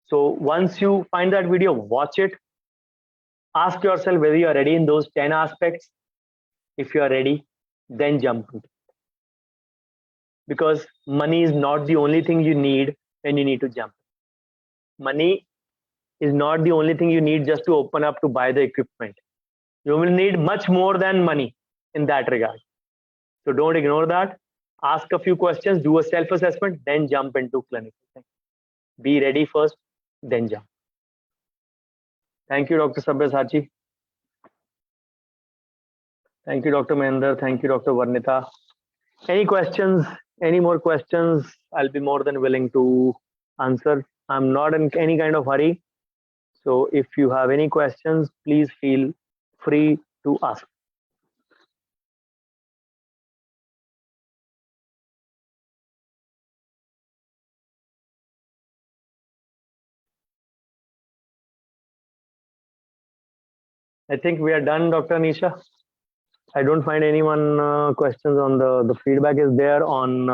So once you find that video, watch it. Ask yourself whether you are ready in those 10 aspects. If you are ready, then jump into it. Because money is not the only thing you need when you need to jump. Money is not the only thing you need just to open up to buy the equipment. You will need much more than money in that regard. So don't ignore that. Ask a few questions, do a self-assessment, then jump into clinical thing. Be ready first, then jump. Thank you, Dr. Sabyasachi. Thank you, Dr. Mahendra. Thank you, Dr. Varnita. Any questions? Any more questions? I'll be more than willing to answer. I'm not in any kind of hurry. So if you have any questions, please feel free to ask. I think we are done, Dr. Anisha. I don't find anyone questions on the feedback is there on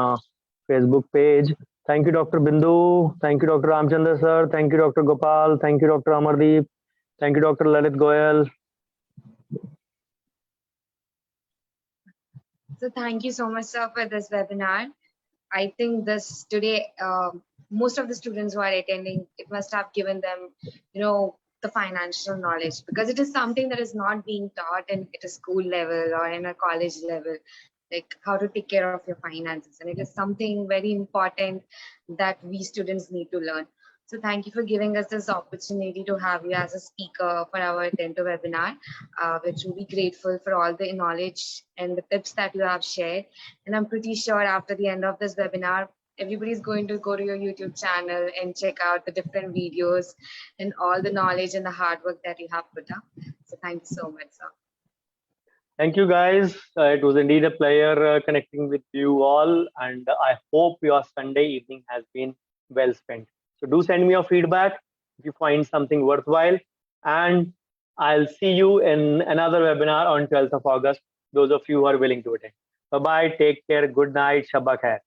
Facebook page. Thank you, Dr. Bindu. Thank you, Dr. Ramchandra sir. Thank you, Dr. Gopal. Thank you, Dr. Amardeep. Thank you, Dr. Lalit Goyal. So thank you so much, sir, for this webinar. I think this today, most of the students who are attending, it must have given them, the financial knowledge, because it is something that is not being taught at a school level or in a college level, like how to take care of your finances. And it is something very important that we students need to learn. So thank you for giving us this opportunity to have you as a speaker for our Dento webinar, which will be grateful for all the knowledge and the tips that you have shared. And I'm pretty sure after the end of this webinar, everybody's going to go to your YouTube channel and check out the different videos and all the knowledge and the hard work that you have put up. So thank you so much, sir. Thank you, guys. It was indeed a pleasure connecting with you all. And I hope your Sunday evening has been well spent. So do send me your feedback if you find something worthwhile. And I'll see you in another webinar on 12th of August. Those of you who are willing to attend. Bye bye. Take care. Good night. Shabba khair.